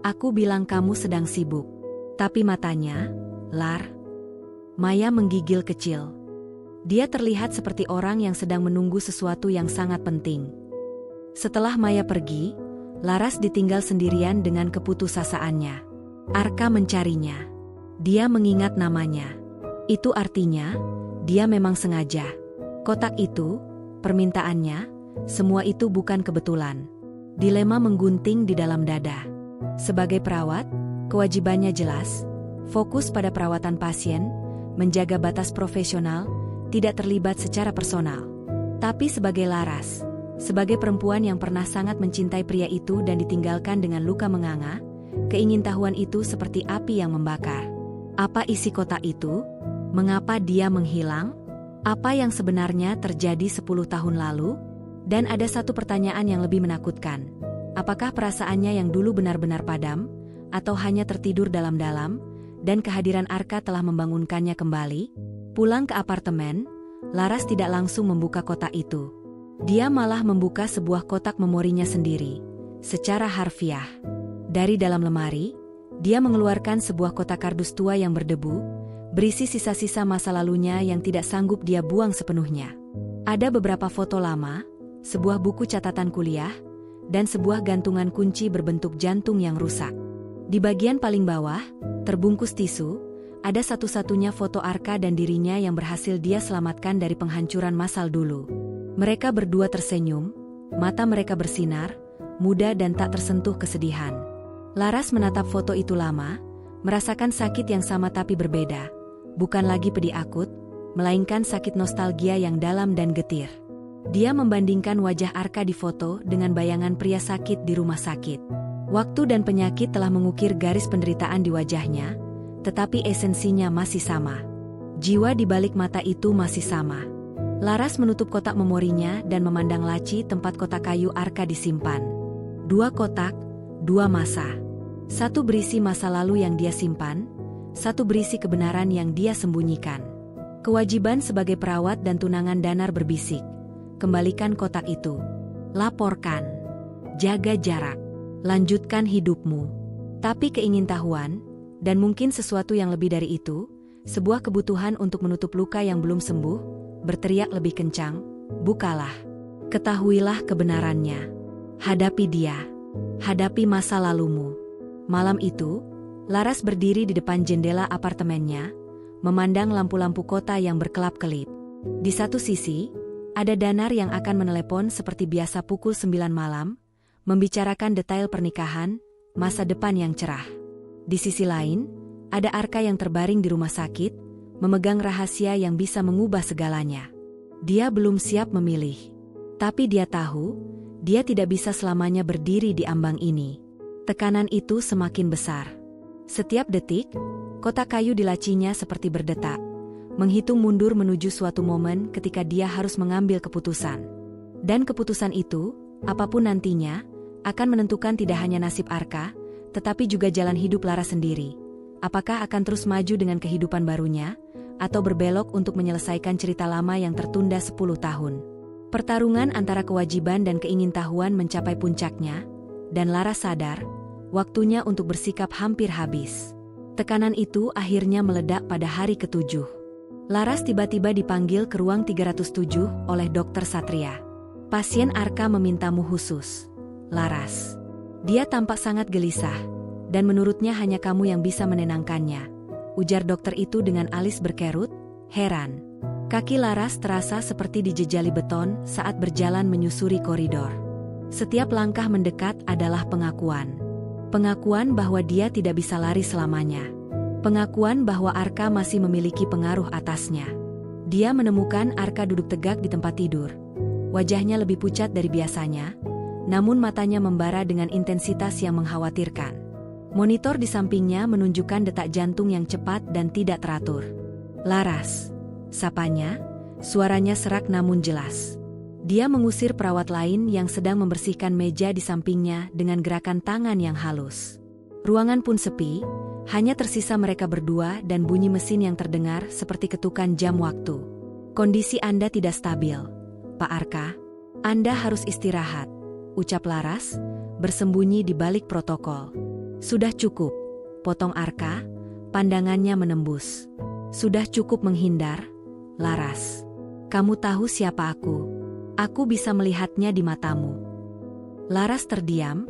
Aku bilang kamu sedang sibuk. Tapi matanya, Lar. Maya menggigil kecil. Dia terlihat seperti orang yang sedang menunggu sesuatu yang sangat penting. Setelah Maya pergi, Laras ditinggal sendirian dengan keputusasaannya. Arka mencarinya. Dia mengingat namanya. Itu artinya, dia memang sengaja. Kotak itu, permintaannya, semua itu bukan kebetulan. Dilema menggunting di dalam dada. Sebagai perawat, kewajibannya jelas, fokus pada perawatan pasien, menjaga batas profesional, tidak terlibat secara personal. Tapi sebagai Laras, sebagai perempuan yang pernah sangat mencintai pria itu dan ditinggalkan dengan luka menganga, keingintahuan itu seperti api yang membakar. Apa isi kotak itu? Mengapa dia menghilang? Apa yang sebenarnya terjadi 10 tahun lalu? Dan ada satu pertanyaan yang lebih menakutkan. Apakah perasaannya yang dulu benar-benar padam, atau hanya tertidur dalam-dalam, dan kehadiran Arka telah membangunkannya kembali? Pulang ke apartemen, Laras tidak langsung membuka kotak itu. Dia malah membuka sebuah kotak memorinya sendiri, secara harfiah. Dari dalam lemari, dia mengeluarkan sebuah kotak kardus tua yang berdebu, berisi sisa-sisa masa lalunya yang tidak sanggup dia buang sepenuhnya. Ada beberapa foto lama, sebuah buku catatan kuliah, dan sebuah gantungan kunci berbentuk jantung yang rusak. Di bagian paling bawah, terbungkus tisu, ada satu-satunya foto Arka dan dirinya yang berhasil dia selamatkan dari penghancuran massal dulu. Mereka berdua tersenyum, mata mereka bersinar, muda dan tak tersentuh kesedihan. Laras menatap foto itu lama, merasakan sakit yang sama tapi berbeda. Bukan lagi pedih akut, melainkan sakit nostalgia yang dalam dan getir. Dia membandingkan wajah Arka di foto dengan bayangan pria sakit di rumah sakit. Waktu dan penyakit telah mengukir garis penderitaan di wajahnya, tetapi esensinya masih sama. Jiwa di balik mata itu masih sama. Laras menutup kotak memorinya dan memandang laci tempat kotak kayu Arka disimpan. 2 kotak, 2 masa. Satu berisi masa lalu yang dia simpan, satu berisi kebenaran yang dia sembunyikan. Kewajiban sebagai perawat dan tunangan Danar berbisik. Kembalikan kotak itu. Laporkan. Jaga jarak. Lanjutkan hidupmu. Tapi keingintahuan, dan mungkin sesuatu yang lebih dari itu, sebuah kebutuhan untuk menutup luka yang belum sembuh, berteriak lebih kencang, bukalah. Ketahuilah kebenarannya. Hadapi dia. Hadapi masa lalumu. Malam itu, Laras berdiri di depan jendela apartemennya, memandang lampu-lampu kota yang berkelap-kelip. Di satu sisi, ada Danar yang akan menelepon seperti biasa pukul 9 malam, membicarakan detail pernikahan, masa depan yang cerah. Di sisi lain, ada Arka yang terbaring di rumah sakit, memegang rahasia yang bisa mengubah segalanya. Dia belum siap memilih. Tapi dia tahu, dia tidak bisa selamanya berdiri di ambang ini. Tekanan itu semakin besar. Setiap detik, kotak kayu di lacinya seperti berdetak, menghitung mundur menuju suatu momen ketika dia harus mengambil keputusan. Dan keputusan itu, apapun nantinya, akan menentukan tidak hanya nasib Arka, tetapi juga jalan hidup Laras sendiri. Apakah akan terus maju dengan kehidupan barunya, atau berbelok untuk menyelesaikan cerita lama yang tertunda 10 tahun. Pertarungan antara kewajiban dan keingintahuan mencapai puncaknya, dan Laras sadar, waktunya untuk bersikap hampir habis. Tekanan itu akhirnya meledak pada hari ke-7. Laras tiba-tiba dipanggil ke ruang 307 oleh Dr. Satria. Pasien Arka memintamu khusus, Laras. Dia tampak sangat gelisah, dan menurutnya hanya kamu yang bisa menenangkannya, ujar dokter itu dengan alis berkerut, heran. Kaki Laras terasa seperti dijejali beton saat berjalan menyusuri koridor. Setiap langkah mendekat adalah pengakuan. Pengakuan bahwa dia tidak bisa lari selamanya. Pengakuan bahwa Arka masih memiliki pengaruh atasnya. Dia menemukan Arka duduk tegak di tempat tidur. Wajahnya lebih pucat dari biasanya, namun matanya membara dengan intensitas yang mengkhawatirkan. Monitor di sampingnya menunjukkan detak jantung yang cepat dan tidak teratur. Laras, sapanya, suaranya serak namun jelas. Dia mengusir perawat lain yang sedang membersihkan meja di sampingnya dengan gerakan tangan yang halus. Ruangan pun sepi, hanya tersisa mereka berdua dan bunyi mesin yang terdengar seperti ketukan jam waktu. Kondisi Anda tidak stabil, Pak Arka. Anda harus istirahat, ucap Laras, bersembunyi di balik protokol. Sudah cukup, potong Arka, pandangannya menembus. Sudah cukup menghindar, Laras. Kamu tahu siapa aku? Aku bisa melihatnya di matamu. Laras terdiam,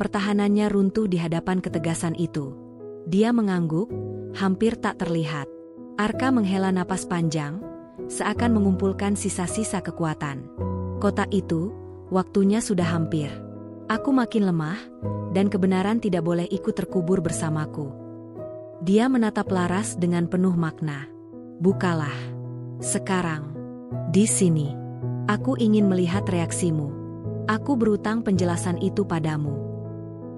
pertahanannya runtuh di hadapan ketegasan itu. Dia mengangguk, hampir tak terlihat. Arka menghela napas panjang, seakan mengumpulkan sisa-sisa kekuatan. Kotak itu, waktunya sudah hampir. Aku makin lemah, dan kebenaran tidak boleh ikut terkubur bersamaku. Dia menatap Laras dengan penuh makna. Bukalah. Sekarang. Di sini. Aku ingin melihat reaksimu. Aku berutang penjelasan itu padamu.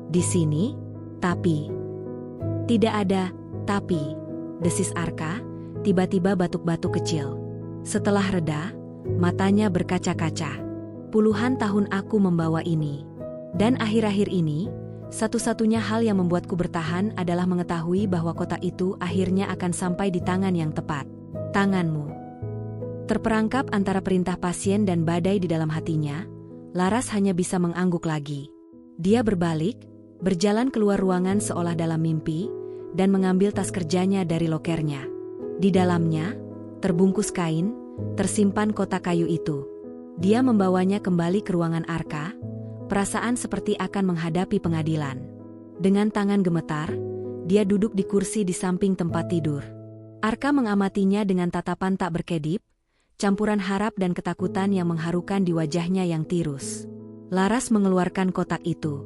Di sini, tapi. Tidak ada, tapi. Desis Arka, tiba-tiba batuk-batuk kecil. Setelah reda, matanya berkaca-kaca. Puluhan tahun aku membawa ini. Dan akhir-akhir ini, satu-satunya hal yang membuatku bertahan adalah mengetahui bahwa kotak itu akhirnya akan sampai di tangan yang tepat. Tanganmu. Terperangkap antara perintah pasien dan badai di dalam hatinya, Laras hanya bisa mengangguk lagi. Dia berbalik, berjalan keluar ruangan seolah dalam mimpi, dan mengambil tas kerjanya dari lokernya. Di dalamnya, terbungkus kain, tersimpan kotak kayu itu. Dia membawanya kembali ke ruangan Arka, perasaan seperti akan menghadapi pengadilan. Dengan tangan gemetar, dia duduk di kursi di samping tempat tidur. Arka mengamatinya dengan tatapan tak berkedip, campuran harap dan ketakutan yang mengharukan di wajahnya yang tirus. Laras mengeluarkan kotak itu.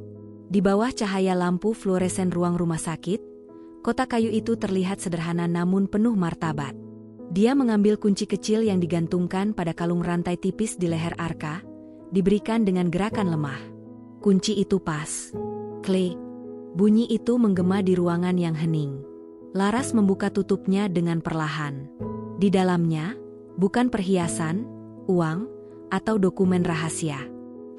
Di bawah cahaya lampu fluoresen ruang rumah sakit, kotak kayu itu terlihat sederhana namun penuh martabat. Dia mengambil kunci kecil yang digantungkan pada kalung rantai tipis di leher Arka, diberikan dengan gerakan lemah. Kunci itu pas. Klik. Bunyi itu menggema di ruangan yang hening. Laras membuka tutupnya dengan perlahan. Di dalamnya, bukan perhiasan, uang, atau dokumen rahasia.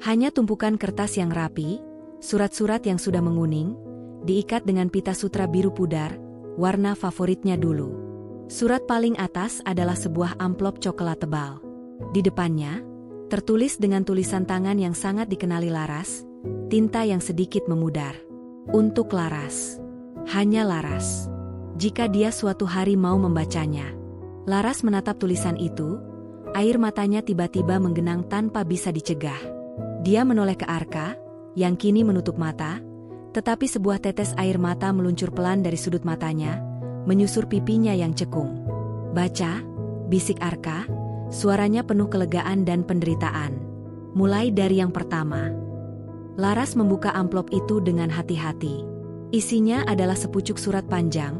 Hanya tumpukan kertas yang rapi, surat-surat yang sudah menguning, diikat dengan pita sutra biru pudar, warna favoritnya dulu. Surat paling atas adalah sebuah amplop coklat tebal. Di depannya, tertulis dengan tulisan tangan yang sangat dikenali Laras, tinta yang sedikit memudar. Untuk Laras. Hanya Laras. Jika dia suatu hari mau membacanya. Laras menatap tulisan itu, air matanya tiba-tiba menggenang tanpa bisa dicegah. Dia menoleh ke Arka, yang kini menutup mata, tetapi sebuah tetes air mata meluncur pelan dari sudut matanya, menyusur pipinya yang cekung. Baca, bisik Arka, suaranya penuh kelegaan dan penderitaan. Mulai dari yang pertama. Laras membuka amplop itu dengan hati-hati. Isinya adalah sepucuk surat panjang,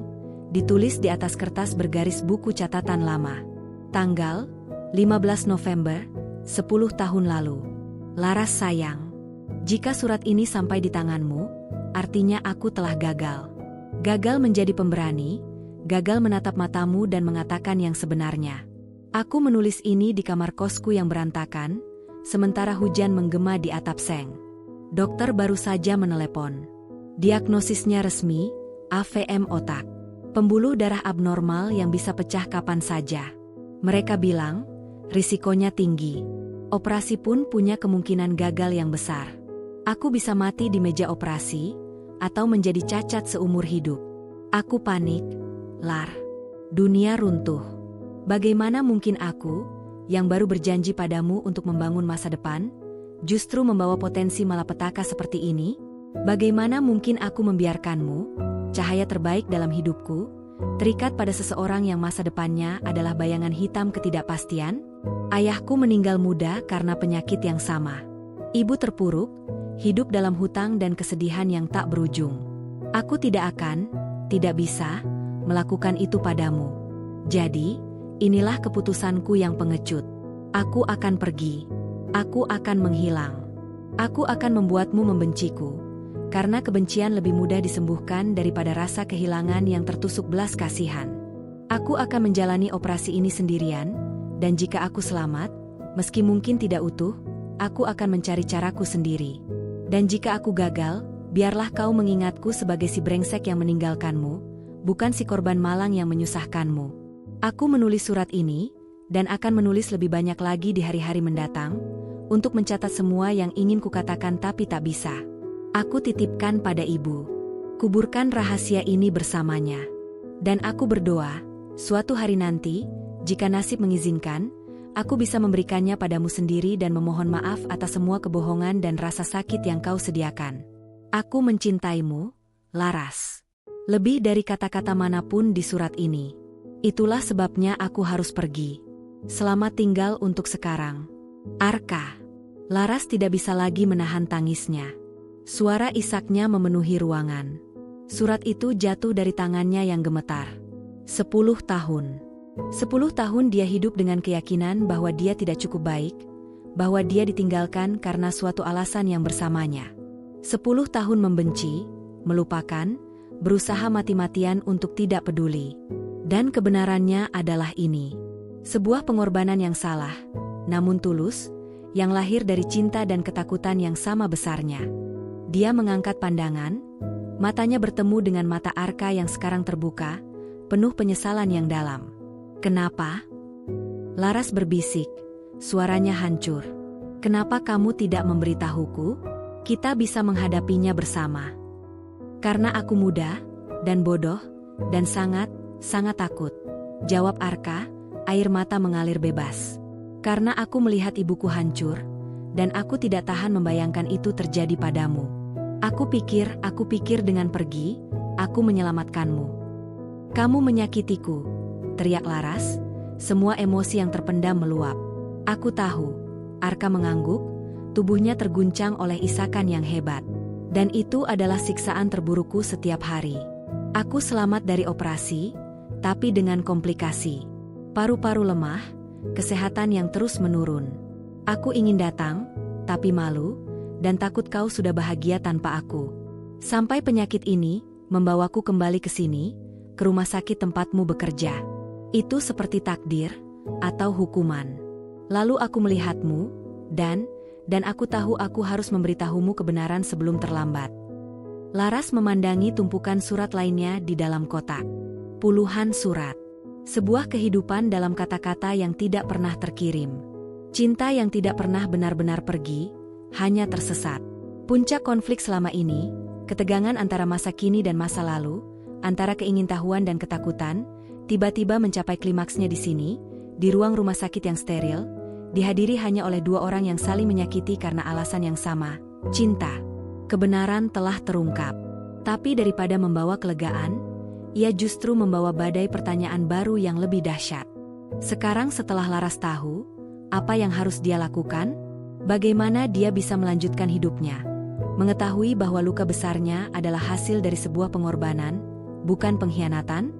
ditulis di atas kertas bergaris buku catatan lama. Tanggal, 15 November, 10 tahun lalu. Laras sayang. Jika surat ini sampai di tanganmu, artinya aku telah gagal. Gagal menjadi pemberani, gagal menatap matamu dan mengatakan yang sebenarnya. Aku menulis ini di kamar kosku yang berantakan, sementara hujan menggema di atap seng. Dokter baru saja menelepon. Diagnosisnya resmi, AVM otak. Pembuluh darah abnormal yang bisa pecah kapan saja. Mereka bilang, risikonya tinggi. Operasi pun punya kemungkinan gagal yang besar. Aku bisa mati di meja operasi, atau menjadi cacat seumur hidup. Aku panik, Lar. Dunia runtuh. Bagaimana mungkin aku, yang baru berjanji padamu untuk membangun masa depan, justru membawa potensi malapetaka seperti ini? Bagaimana mungkin aku membiarkanmu, cahaya terbaik dalam hidupku, terikat pada seseorang yang masa depannya adalah bayangan hitam ketidakpastian? Ayahku meninggal muda karena penyakit yang sama. Ibu terpuruk, hidup dalam hutang dan kesedihan yang tak berujung. Aku tidak akan, tidak bisa, melakukan itu padamu. Jadi, inilah keputusanku yang pengecut. Aku akan pergi. Aku akan menghilang. Aku akan membuatmu membenciku. Karena kebencian lebih mudah disembuhkan daripada rasa kehilangan yang tertusuk belas kasihan. Aku akan menjalani operasi ini sendirian, dan jika aku selamat, meski mungkin tidak utuh, aku akan mencari caraku sendiri. Dan jika aku gagal, biarlah kau mengingatku sebagai si brengsek yang meninggalkanmu, bukan si korban malang yang menyusahkanmu. Aku menulis surat ini, dan akan menulis lebih banyak lagi di hari-hari mendatang, untuk mencatat semua yang ingin kukatakan tapi tak bisa. Aku titipkan pada ibu. Kuburkan rahasia ini bersamanya. Dan aku berdoa, suatu hari nanti, jika nasib mengizinkan, Aku bisa memberikannya padamu sendiri dan memohon maaf atas semua kebohongan dan rasa sakit yang kau sediakan. Aku mencintaimu, Laras. Lebih dari kata-kata manapun di surat ini. Itulah sebabnya aku harus pergi. Selamat tinggal untuk sekarang. Arka. Laras tidak bisa lagi menahan tangisnya. Suara isaknya memenuhi ruangan. Surat itu jatuh dari tangannya yang gemetar. 10 tahun. 10 tahun dia hidup dengan keyakinan bahwa dia tidak cukup baik, bahwa dia ditinggalkan karena suatu alasan yang bersamanya. 10 tahun membenci, melupakan, berusaha mati-matian untuk tidak peduli. Dan kebenarannya adalah ini. Sebuah pengorbanan yang salah, namun tulus, yang lahir dari cinta dan ketakutan yang sama besarnya. Dia mengangkat pandangan, matanya bertemu dengan mata Arka yang sekarang terbuka, penuh penyesalan yang dalam. Kenapa? Laras berbisik, suaranya hancur. Kenapa kamu tidak memberitahuku? Kita bisa menghadapinya bersama. Karena aku muda, dan bodoh, dan sangat takut. Jawab Arka, air mata mengalir bebas. Karena aku melihat ibuku hancur, dan aku tidak tahan membayangkan itu terjadi padamu. Aku pikir dengan pergi, aku menyelamatkanmu. Kamu menyakitiku, teriak Laras, semua emosi yang terpendam meluap. Aku tahu, Arka mengangguk, tubuhnya terguncang oleh isakan yang hebat. Dan itu adalah siksaan terburukku setiap hari. Aku selamat dari operasi, tapi dengan komplikasi. Paru-paru lemah, kesehatan yang terus menurun. Aku ingin datang, tapi malu, dan takut kau sudah bahagia tanpa aku. Sampai penyakit ini membawaku kembali ke sini, ke rumah sakit tempatmu bekerja. Itu seperti takdir, atau hukuman. Lalu aku melihatmu, dan aku tahu aku harus memberitahumu kebenaran sebelum terlambat. Laras memandangi tumpukan surat lainnya di dalam kotak. Puluhan surat. Sebuah kehidupan dalam kata-kata yang tidak pernah terkirim. Cinta yang tidak pernah benar-benar pergi, hanya tersesat. Puncak konflik selama ini, ketegangan antara masa kini dan masa lalu, antara keingintahuan dan ketakutan, tiba-tiba mencapai klimaksnya di sini, di ruang rumah sakit yang steril, dihadiri hanya oleh dua orang yang saling menyakiti karena alasan yang sama, cinta. Kebenaran telah terungkap. Tapi daripada membawa kelegaan, ia justru membawa badai pertanyaan baru yang lebih dahsyat. Sekarang setelah Laras tahu, apa yang harus dia lakukan? Bagaimana dia bisa melanjutkan hidupnya? Mengetahui bahwa luka besarnya adalah hasil dari sebuah pengorbanan, bukan pengkhianatan?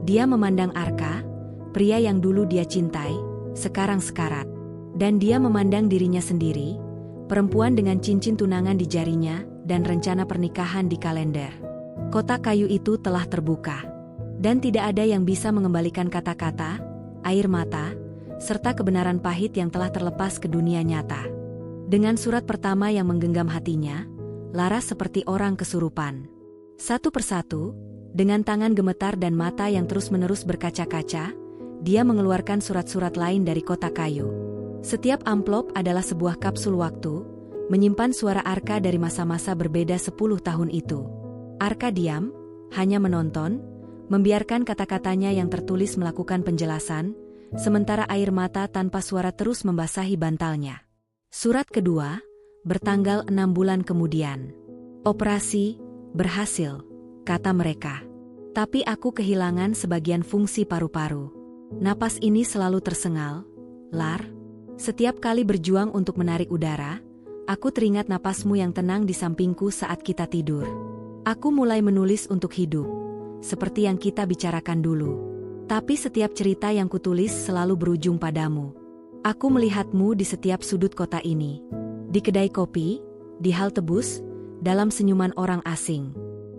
Dia memandang Arka, pria yang dulu dia cintai, sekarang sekarat. Dan dia memandang dirinya sendiri, perempuan dengan cincin tunangan di jarinya, dan rencana pernikahan di kalender. Kotak kayu itu telah terbuka. Dan tidak ada yang bisa mengembalikan kata-kata, air mata, serta kebenaran pahit yang telah terlepas ke dunia nyata. Dengan surat pertama yang menggenggam hatinya, Laras seperti orang kesurupan. Satu persatu, dengan tangan gemetar dan mata yang terus-menerus berkaca-kaca, dia mengeluarkan surat-surat lain dari kotak kayu. Setiap amplop adalah sebuah kapsul waktu, menyimpan suara Arka dari masa-masa berbeda 10 tahun itu. Arka diam, hanya menonton, membiarkan kata-katanya yang tertulis melakukan penjelasan, sementara air mata tanpa suara terus membasahi bantalnya. Surat kedua, bertanggal 6 bulan kemudian. Operasi, berhasil, kata mereka. Tapi aku kehilangan sebagian fungsi paru-paru. Napas ini selalu tersengal, Lar. Setiap kali berjuang untuk menarik udara, aku teringat napasmu yang tenang di sampingku saat kita tidur. Aku mulai menulis untuk hidup, seperti yang kita bicarakan dulu. Tapi setiap cerita yang kutulis selalu berujung padamu. Aku melihatmu di setiap sudut kota ini. Di kedai kopi, di halte bus, dalam senyuman orang asing.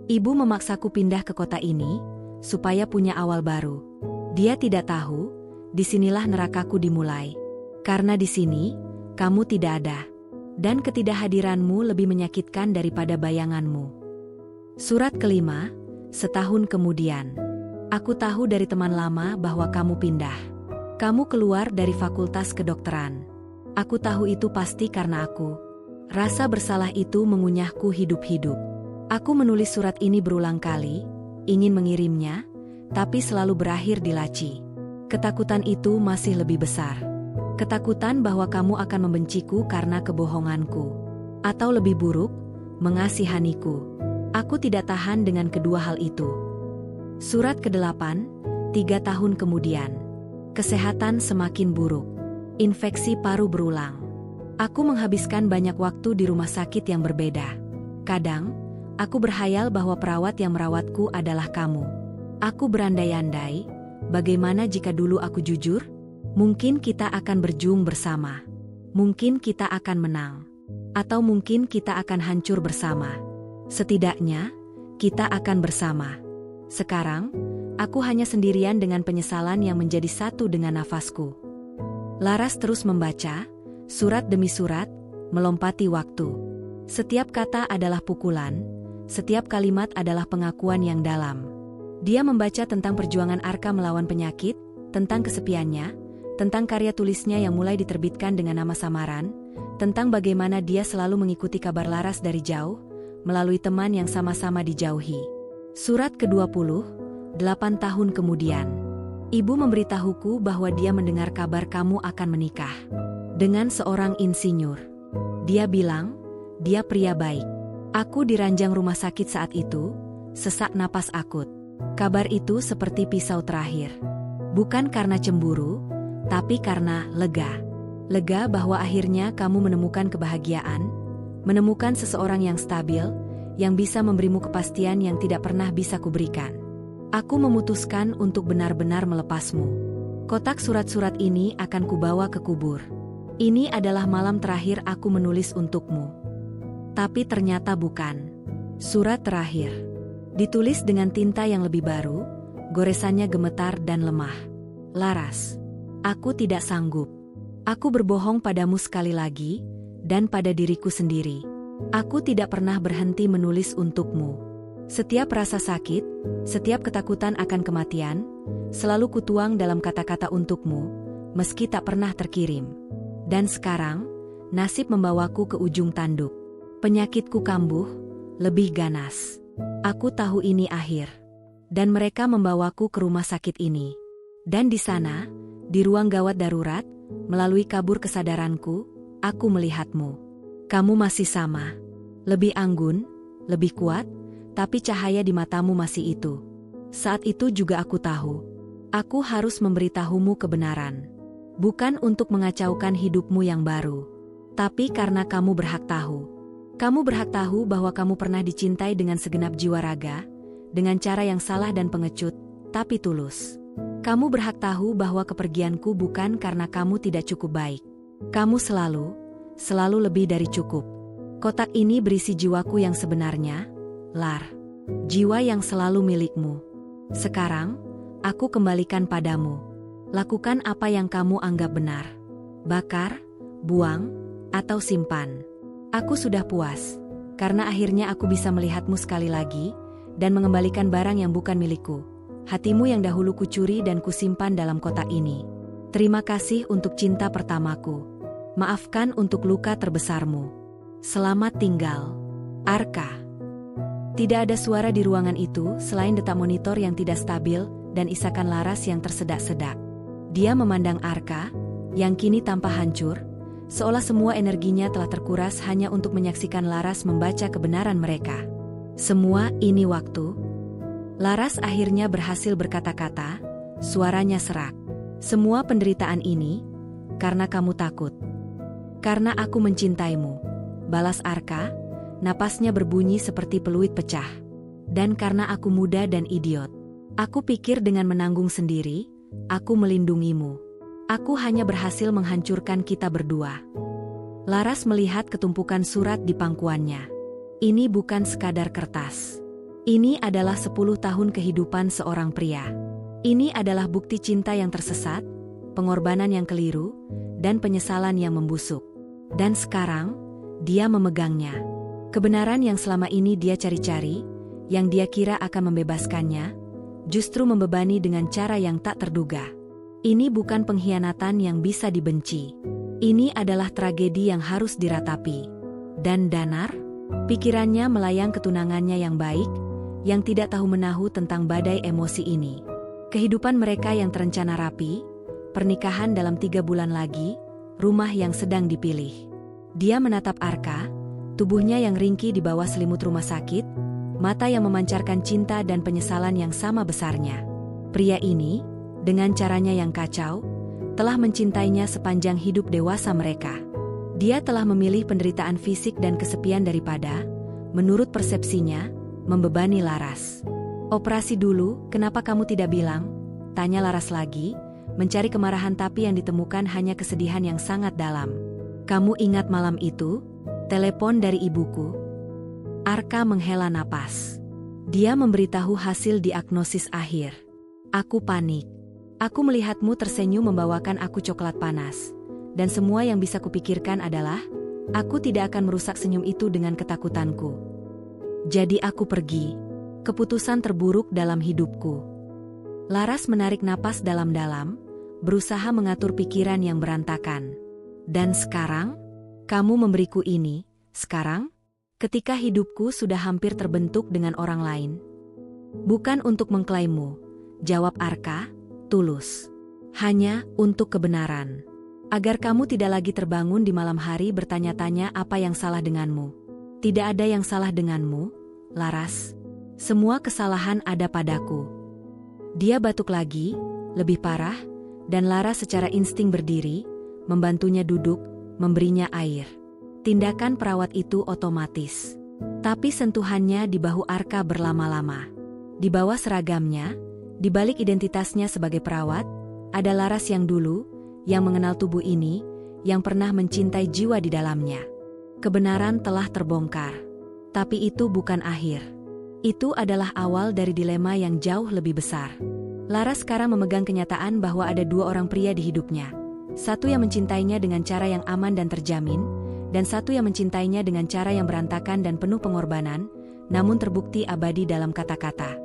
Ibu memaksaku pindah ke kota ini, supaya punya awal baru. Dia tidak tahu, disinilah nerakaku dimulai. Karena di sini, kamu tidak ada. Dan ketidakhadiranmu lebih menyakitkan daripada bayanganmu. Surat kelima, setahun kemudian. Aku tahu dari teman lama bahwa kamu pindah. Kamu keluar dari fakultas kedokteran. Aku tahu itu pasti karena aku. Rasa bersalah itu mengunyahku hidup-hidup. Aku menulis surat ini berulang kali, ingin mengirimnya, tapi selalu berakhir di laci. Ketakutan itu masih lebih besar. Ketakutan bahwa kamu akan membenciku karena kebohonganku. Atau lebih buruk, mengasihaniku. Aku tidak tahan dengan kedua hal itu. Surat ke-8, 3 tahun kemudian. Kesehatan semakin buruk. Infeksi paru berulang. Aku menghabiskan banyak waktu di rumah sakit yang berbeda. Kadang, aku berhayal bahwa perawat yang merawatku adalah kamu. Aku berandai-andai, bagaimana jika dulu aku jujur? Mungkin kita akan berjuang bersama. Mungkin kita akan menang. Atau mungkin kita akan hancur bersama. Setidaknya, kita akan bersama. Sekarang, aku hanya sendirian dengan penyesalan yang menjadi satu dengan nafasku. Laras terus membaca, surat demi surat, melompati waktu. Setiap kata adalah pukulan, setiap kalimat adalah pengakuan yang dalam. Dia membaca tentang perjuangan Arka melawan penyakit, tentang kesepiannya, tentang karya tulisnya yang mulai diterbitkan dengan nama samaran, tentang bagaimana dia selalu mengikuti kabar Laras dari jauh, melalui teman yang sama-sama dijauhi. Surat ke-20, 8 tahun kemudian. Ibu memberitahuku bahwa dia mendengar kabar kamu akan menikah dengan seorang insinyur. Dia bilang, dia pria baik. Aku di ranjang rumah sakit saat itu, sesak napas akut. Kabar itu seperti pisau terakhir. Bukan karena cemburu, tapi karena lega. Lega bahwa akhirnya kamu menemukan kebahagiaan, menemukan seseorang yang stabil, yang bisa memberimu kepastian yang tidak pernah bisa kuberikan. Aku memutuskan untuk benar-benar melepasmu. Kotak surat-surat ini akan kubawa ke kubur. Ini adalah malam terakhir aku menulis untukmu. Tapi ternyata bukan. Surat terakhir. Ditulis dengan tinta yang lebih baru, goresannya gemetar dan lemah. Laras. Aku tidak sanggup. Aku berbohong padamu sekali lagi, dan pada diriku sendiri. Aku tidak pernah berhenti menulis untukmu. Setiap rasa sakit, setiap ketakutan akan kematian, selalu kutuang dalam kata-kata untukmu, meski tak pernah terkirim. Dan sekarang, nasib membawaku ke ujung tanduk. Penyakitku kambuh, lebih ganas. Aku tahu ini akhir. Dan mereka membawaku ke rumah sakit ini. Dan di sana, di ruang gawat darurat, melalui kabur kesadaranku, aku melihatmu. Kamu masih sama. Lebih anggun, lebih kuat, tapi cahaya di matamu masih itu. Saat itu juga aku tahu. Aku harus memberitahumu kebenaran. Bukan untuk mengacaukan hidupmu yang baru. Tapi karena kamu berhak tahu. Kamu berhak tahu bahwa kamu pernah dicintai dengan segenap jiwa raga, dengan cara yang salah dan pengecut, tapi tulus. Kamu berhak tahu bahwa kepergianku bukan karena kamu tidak cukup baik. Kamu selalu lebih dari cukup. Kotak ini berisi jiwaku yang sebenarnya, Lar. Jiwa yang selalu milikmu. Sekarang, aku kembalikan padamu. Lakukan apa yang kamu anggap benar. Bakar, buang, atau simpan. Aku sudah puas, karena akhirnya aku bisa melihatmu sekali lagi, dan mengembalikan barang yang bukan milikku. Hatimu yang dahulu kucuri dan kusimpan dalam kotak ini. Terima kasih untuk cinta pertamaku. Maafkan untuk luka terbesarmu. Selamat tinggal. Arka. Tidak ada suara di ruangan itu selain detak monitor yang tidak stabil dan isakan Laras yang tersedak-sedak. Dia memandang Arka, yang kini tampak hancur, seolah semua energinya telah terkuras hanya untuk menyaksikan Laras membaca kebenaran mereka. Semua ini waktu. Laras akhirnya berhasil berkata-kata, suaranya serak. Semua penderitaan ini, karena kamu takut. Karena aku mencintaimu. Balas Arka. Napasnya berbunyi seperti peluit pecah. Dan karena aku muda dan idiot. Aku pikir dengan menanggung sendiri, aku melindungimu. Aku hanya berhasil menghancurkan kita berdua. Laras melihat ketumpukan surat di pangkuannya. Ini bukan sekadar kertas. Ini adalah 10 tahun kehidupan seorang pria. Ini adalah bukti cinta yang tersesat, pengorbanan yang keliru, dan penyesalan yang membusuk. Dan sekarang, dia memegangnya. Kebenaran yang selama ini dia cari-cari, yang dia kira akan membebaskannya, justru membebani dengan cara yang tak terduga. Ini bukan pengkhianatan yang bisa dibenci. Ini adalah tragedi yang harus diratapi. Dan Danar, pikirannya melayang ke tunangannya yang baik, yang tidak tahu menahu tentang badai emosi ini. Kehidupan mereka yang terencana rapi, pernikahan dalam 3 bulan lagi, rumah yang sedang dipilih. Dia menatap Arka, tubuhnya yang ringkih di bawah selimut rumah sakit, mata yang memancarkan cinta dan penyesalan yang sama besarnya. Pria ini, dengan caranya yang kacau, telah mencintainya sepanjang hidup dewasa mereka. Dia telah memilih penderitaan fisik dan kesepian daripada, menurut persepsinya, membebani Laras. "Operasi dulu, kenapa kamu tidak bilang?" tanya Laras lagi, mencari kemarahan tapi yang ditemukan hanya kesedihan yang sangat dalam. "Kamu ingat malam itu? Telepon dari ibuku." Arka menghela napas. Dia memberitahu hasil diagnosis akhir. "Aku panik. Aku melihatmu tersenyum membawakan aku coklat panas. Dan semua yang bisa kupikirkan adalah, aku tidak akan merusak senyum itu dengan ketakutanku. Jadi aku pergi. Keputusan terburuk dalam hidupku." Laras menarik napas dalam-dalam, berusaha mengatur pikiran yang berantakan. "Dan sekarang? Kamu memberiku ini, sekarang? Ketika hidupku sudah hampir terbentuk dengan orang lain." "Bukan untuk mengklaimmu," jawab Arka, tulus. "Hanya untuk kebenaran. Agar kamu tidak lagi terbangun di malam hari bertanya-tanya apa yang salah denganmu. Tidak ada yang salah denganmu, Laras. Semua kesalahan ada padaku." Dia batuk lagi, lebih parah, dan Laras secara insting berdiri, membantunya duduk, memberinya air. Tindakan perawat itu otomatis. Tapi sentuhannya di bahu Arka berlama-lama. Di bawah seragamnya, di balik identitasnya sebagai perawat, ada Laras yang dulu, yang mengenal tubuh ini, yang pernah mencintai jiwa di dalamnya. Kebenaran telah terbongkar. Tapi itu bukan akhir. Itu adalah awal dari dilema yang jauh lebih besar. Laras sekarang memegang kenyataan bahwa ada dua orang pria di hidupnya. Satu yang mencintainya dengan cara yang aman dan terjamin, dan satu yang mencintainya dengan cara yang berantakan dan penuh pengorbanan, namun terbukti abadi dalam kata-kata.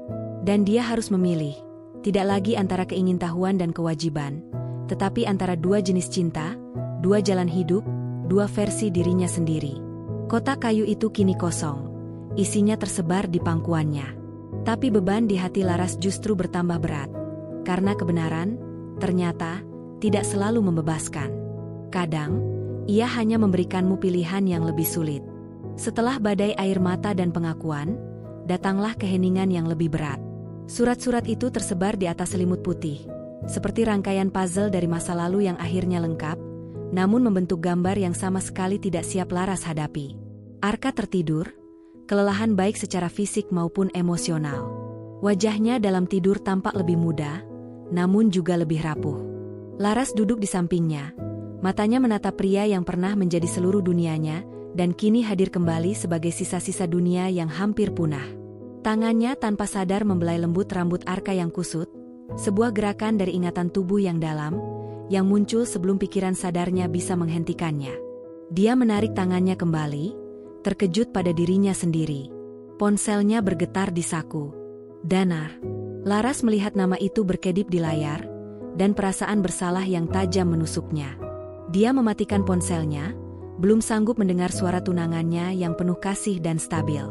Dan dia harus memilih, tidak lagi antara keingintahuan dan kewajiban, tetapi antara dua jenis cinta, dua jalan hidup, dua versi dirinya sendiri. Kotak kayu itu kini kosong. Isinya tersebar di pangkuannya. Tapi beban di hati Laras justru bertambah berat. Karena kebenaran, ternyata, tidak selalu membebaskan. Kadang, ia hanya memberikanmu pilihan yang lebih sulit. Setelah badai air mata dan pengakuan, datanglah keheningan yang lebih berat. Surat-surat itu tersebar di atas selimut putih. Seperti rangkaian puzzle dari masa lalu yang akhirnya lengkap, namun membentuk gambar yang sama sekali tidak siap Laras hadapi. Arka tertidur, kelelahan baik secara fisik maupun emosional. Wajahnya dalam tidur tampak lebih muda, namun juga lebih rapuh. Laras duduk di sampingnya, matanya menatap pria yang pernah menjadi seluruh dunianya, dan kini hadir kembali sebagai sisa-sisa dunia yang hampir punah. Tangannya tanpa sadar membelai lembut rambut Arka yang kusut, sebuah gerakan dari ingatan tubuh yang dalam, yang muncul sebelum pikiran sadarnya bisa menghentikannya. Dia menarik tangannya kembali, terkejut pada dirinya sendiri. Ponselnya bergetar di saku. Danar. Laras melihat nama itu berkedip di layar, dan perasaan bersalah yang tajam menusuknya. Dia mematikan ponselnya, belum sanggup mendengar suara tunangannya yang penuh kasih dan stabil.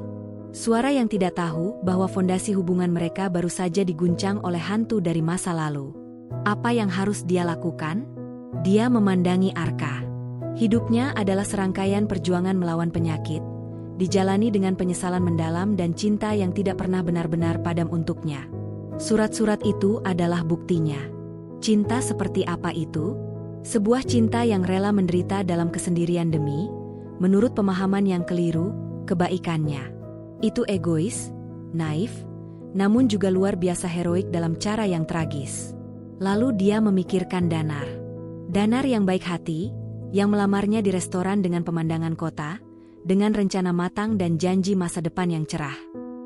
Suara yang tidak tahu bahwa fondasi hubungan mereka baru saja diguncang oleh hantu dari masa lalu. Apa yang harus dia lakukan? Dia memandangi Arka. Hidupnya adalah serangkaian perjuangan melawan penyakit, dijalani dengan penyesalan mendalam dan cinta yang tidak pernah benar-benar padam untuknya. Surat-surat itu adalah buktinya. Cinta seperti apa itu? Sebuah cinta yang rela menderita dalam kesendirian demi, menurut pemahaman yang keliru, kebaikannya. Itu egois, naif, namun juga luar biasa heroik dalam cara yang tragis. Lalu dia memikirkan Danar. Danar yang baik hati, yang melamarnya di restoran dengan pemandangan kota, dengan rencana matang dan janji masa depan yang cerah.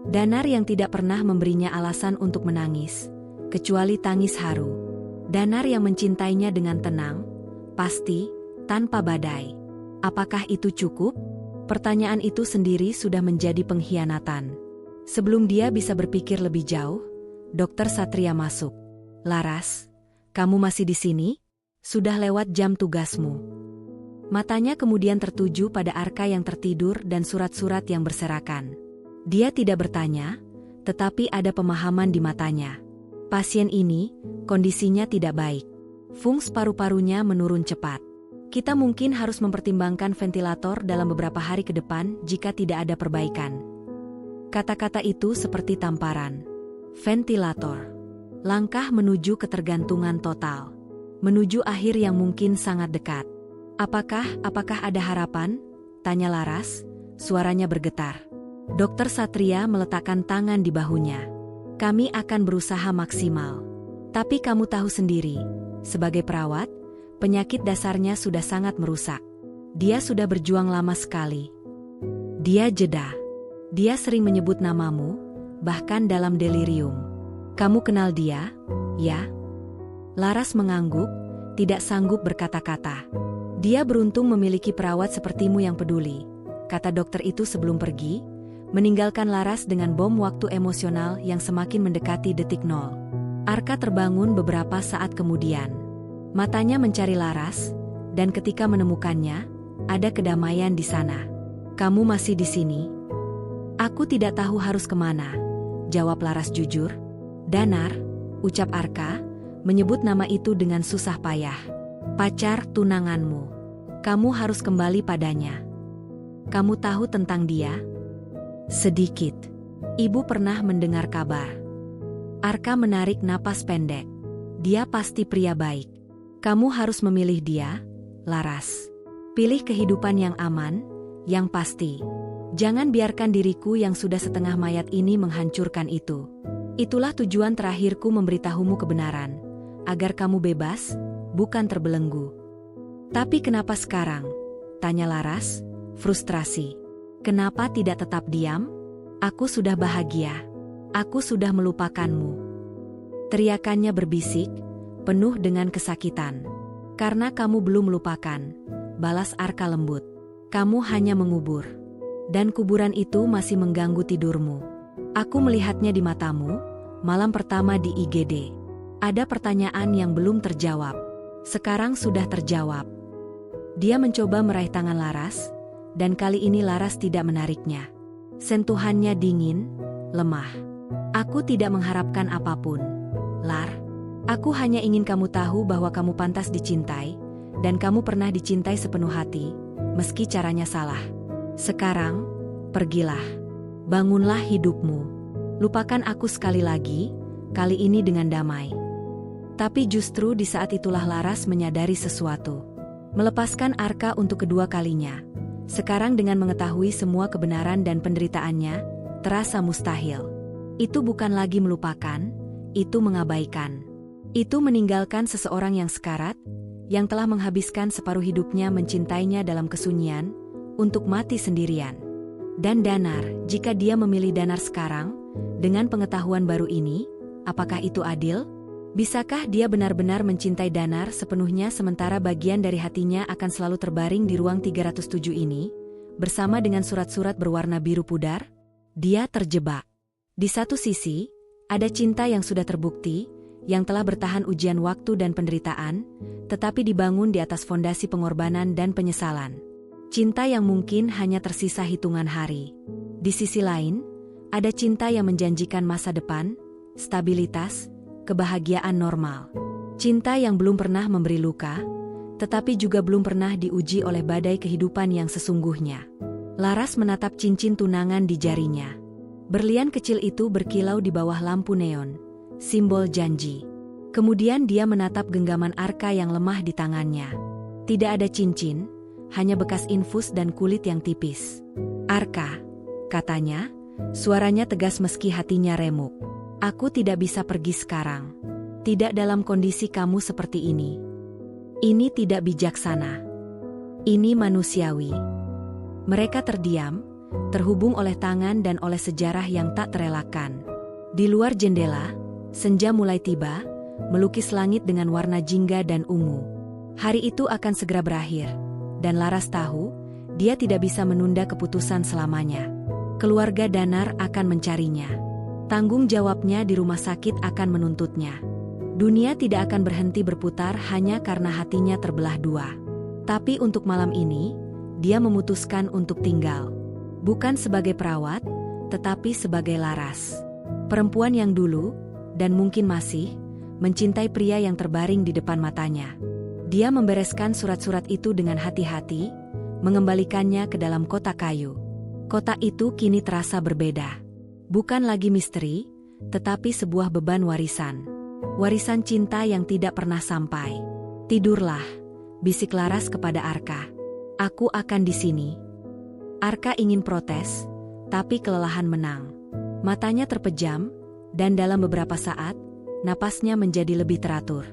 Danar yang tidak pernah memberinya alasan untuk menangis, kecuali tangis haru. Danar yang mencintainya dengan tenang, pasti, tanpa badai. Apakah itu cukup? Pertanyaan itu sendiri sudah menjadi pengkhianatan. Sebelum dia bisa berpikir lebih jauh, Dokter Satria masuk. Laras, kamu masih di sini? Sudah lewat jam tugasmu. Matanya kemudian tertuju pada Arka yang tertidur dan surat-surat yang berserakan. Dia tidak bertanya, tetapi ada pemahaman di matanya. Pasien ini, kondisinya tidak baik. Fungsi paru-parunya menurun cepat. Kita mungkin harus mempertimbangkan ventilator dalam beberapa hari ke depan jika tidak ada perbaikan. Kata-kata itu seperti tamparan. Ventilator. Langkah menuju ketergantungan total. Menuju akhir yang mungkin sangat dekat. Apakah ada harapan? Tanya Laras, suaranya bergetar. Dokter Satria meletakkan tangan di bahunya. Kami akan berusaha maksimal. Tapi kamu tahu sendiri, sebagai perawat, penyakit dasarnya sudah sangat merusak. Dia sudah berjuang lama sekali. Dia jeda. Dia sering menyebut namamu, bahkan dalam delirium. Kamu kenal dia, ya? Laras mengangguk, tidak sanggup berkata-kata. Dia beruntung memiliki perawat sepertimu yang peduli, kata dokter itu sebelum pergi, meninggalkan Laras dengan bom waktu emosional yang semakin mendekati detik nol. Arka terbangun beberapa saat kemudian. Matanya mencari Laras, dan ketika menemukannya, ada kedamaian di sana. Kamu masih di sini? Aku tidak tahu harus kemana, jawab Laras jujur. Danar, ucap Arka, menyebut nama itu dengan susah payah. Pacar tunanganmu. Kamu harus kembali padanya. Kamu tahu tentang dia? Sedikit. Ibu pernah mendengar kabar. Arka menarik napas pendek. Dia pasti pria baik. Kamu harus memilih dia, Laras. Pilih kehidupan yang aman, yang pasti. Jangan biarkan diriku yang sudah setengah mayat ini menghancurkan itu. Itulah tujuan terakhirku memberitahumu kebenaran, agar kamu bebas, bukan terbelenggu. Tapi kenapa sekarang? Tanya Laras, frustrasi. Kenapa tidak tetap diam? Aku sudah bahagia. Aku sudah melupakanmu. Teriakannya berbisik, penuh dengan kesakitan. Karena kamu belum melupakan, balas Arka lembut. Kamu hanya mengubur. Dan kuburan itu masih mengganggu tidurmu. Aku melihatnya di matamu, malam pertama di IGD. Ada pertanyaan yang belum terjawab. Sekarang sudah terjawab. Dia mencoba meraih tangan Laras, dan kali ini Laras tidak menariknya. Sentuhannya dingin, lemah. Aku tidak mengharapkan apapun, Lar. Aku hanya ingin kamu tahu bahwa kamu pantas dicintai, dan kamu pernah dicintai sepenuh hati, meski caranya salah. Sekarang, pergilah. Bangunlah hidupmu. Lupakan aku sekali lagi, kali ini dengan damai. Tapi justru di saat itulah Laras menyadari sesuatu. Melepaskan Arka untuk kedua kalinya. Sekarang dengan mengetahui semua kebenaran dan penderitaannya, terasa mustahil. Itu bukan lagi melupakan, itu mengabaikan. Itu meninggalkan seseorang yang sekarat, yang telah menghabiskan separuh hidupnya mencintainya dalam kesunyian, untuk mati sendirian. Dan Danar, jika dia memilih Danar sekarang, dengan pengetahuan baru ini, apakah itu adil? Bisakah dia benar-benar mencintai Danar sepenuhnya sementara bagian dari hatinya akan selalu terbaring di ruang 307 ini, bersama dengan surat-surat berwarna biru pudar? Dia terjebak. Di satu sisi, ada cinta yang sudah terbukti, yang telah bertahan ujian waktu dan penderitaan, tetapi dibangun di atas fondasi pengorbanan dan penyesalan. Cinta yang mungkin hanya tersisa hitungan hari. Di sisi lain, ada cinta yang menjanjikan masa depan, stabilitas, kebahagiaan normal. Cinta yang belum pernah memberi luka, tetapi juga belum pernah diuji oleh badai kehidupan yang sesungguhnya. Laras menatap cincin tunangan di jarinya. Berlian kecil itu berkilau di bawah lampu neon, simbol janji. Kemudian dia menatap genggaman Arka yang lemah di tangannya. Tidak ada cincin, hanya bekas infus dan kulit yang tipis. Arka, katanya, suaranya tegas meski hatinya remuk. Aku tidak bisa pergi sekarang. Tidak dalam kondisi kamu seperti ini. Ini tidak bijaksana. Ini manusiawi. Mereka terdiam, terhubung oleh tangan dan oleh sejarah yang tak terelakkan. Di luar jendela, senja mulai tiba, melukis langit dengan warna jingga dan ungu. Hari itu akan segera berakhir, dan Laras tahu, dia tidak bisa menunda keputusan selamanya. Keluarga Danar akan mencarinya. Tanggung jawabnya di rumah sakit akan menuntutnya. Dunia tidak akan berhenti berputar hanya karena hatinya terbelah dua. Tapi untuk malam ini, dia memutuskan untuk tinggal. Bukan sebagai perawat, tetapi sebagai Laras. Perempuan yang dulu, dan mungkin masih, mencintai pria yang terbaring di depan matanya. Dia membereskan surat-surat itu dengan hati-hati, mengembalikannya ke dalam kotak kayu. Kotak itu kini terasa berbeda. Bukan lagi misteri, tetapi sebuah beban warisan. Warisan cinta yang tidak pernah sampai. "Tidurlah," bisik Laras kepada Arka. "Aku akan di sini." Arka ingin protes, tapi kelelahan menang. Matanya terpejam, dan dalam beberapa saat, napasnya menjadi lebih teratur.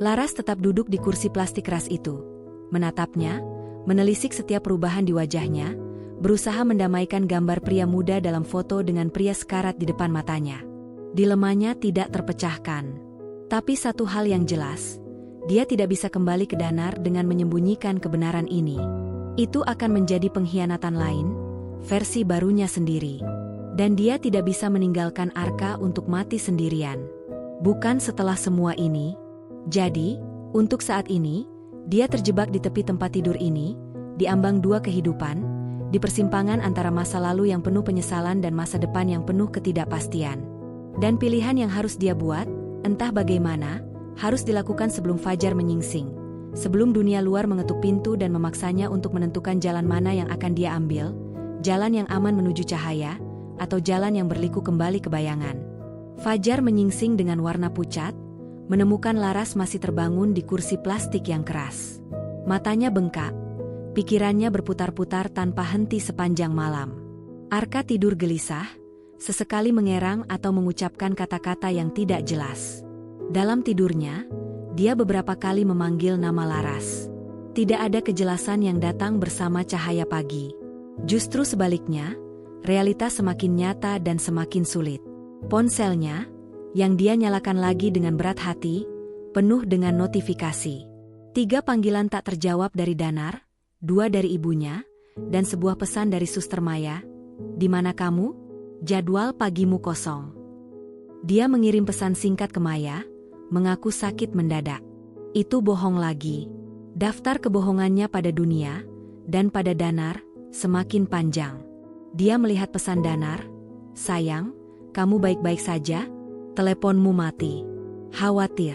Laras tetap duduk di kursi plastik keras itu, menatapnya, menelisik setiap perubahan di wajahnya, berusaha mendamaikan gambar pria muda dalam foto dengan pria sekarat di depan matanya. Dilemanya tidak terpecahkan. Tapi satu hal yang jelas, dia tidak bisa kembali ke Danar dengan menyembunyikan kebenaran ini. Itu akan menjadi pengkhianatan lain, versi barunya sendiri. Dan dia tidak bisa meninggalkan Arka untuk mati sendirian. Bukan setelah semua ini. Jadi, untuk saat ini, dia terjebak di tepi tempat tidur ini, di ambang dua kehidupan, di persimpangan antara masa lalu yang penuh penyesalan dan masa depan yang penuh ketidakpastian. Dan pilihan yang harus dia buat, entah bagaimana, harus dilakukan sebelum fajar menyingsing. Sebelum dunia luar mengetuk pintu dan memaksanya untuk menentukan jalan mana yang akan dia ambil, jalan yang aman menuju cahaya, atau jalan yang berliku kembali ke bayangan. Fajar menyingsing dengan warna pucat, menemukan Laras masih terbangun di kursi plastik yang keras. Matanya bengkak, pikirannya berputar-putar tanpa henti sepanjang malam. Arka tidur gelisah, sesekali mengerang atau mengucapkan kata-kata yang tidak jelas. Dalam tidurnya, dia beberapa kali memanggil nama Laras. Tidak ada kejelasan yang datang bersama cahaya pagi. Justru sebaliknya, realitas semakin nyata dan semakin sulit. Ponselnya, yang dia nyalakan lagi dengan berat hati, penuh dengan notifikasi. 3 panggilan tak terjawab dari Danar, 2 dari ibunya, dan sebuah pesan dari Suster Maya. "Di mana kamu? Jadwal pagimu kosong." Dia mengirim pesan singkat ke Maya, mengaku sakit mendadak. Itu bohong lagi. Daftar kebohongannya pada dunia, dan pada Danar, semakin panjang. Dia melihat pesan Danar, "Sayang, kamu baik-baik saja? Teleponmu mati. Khawatir.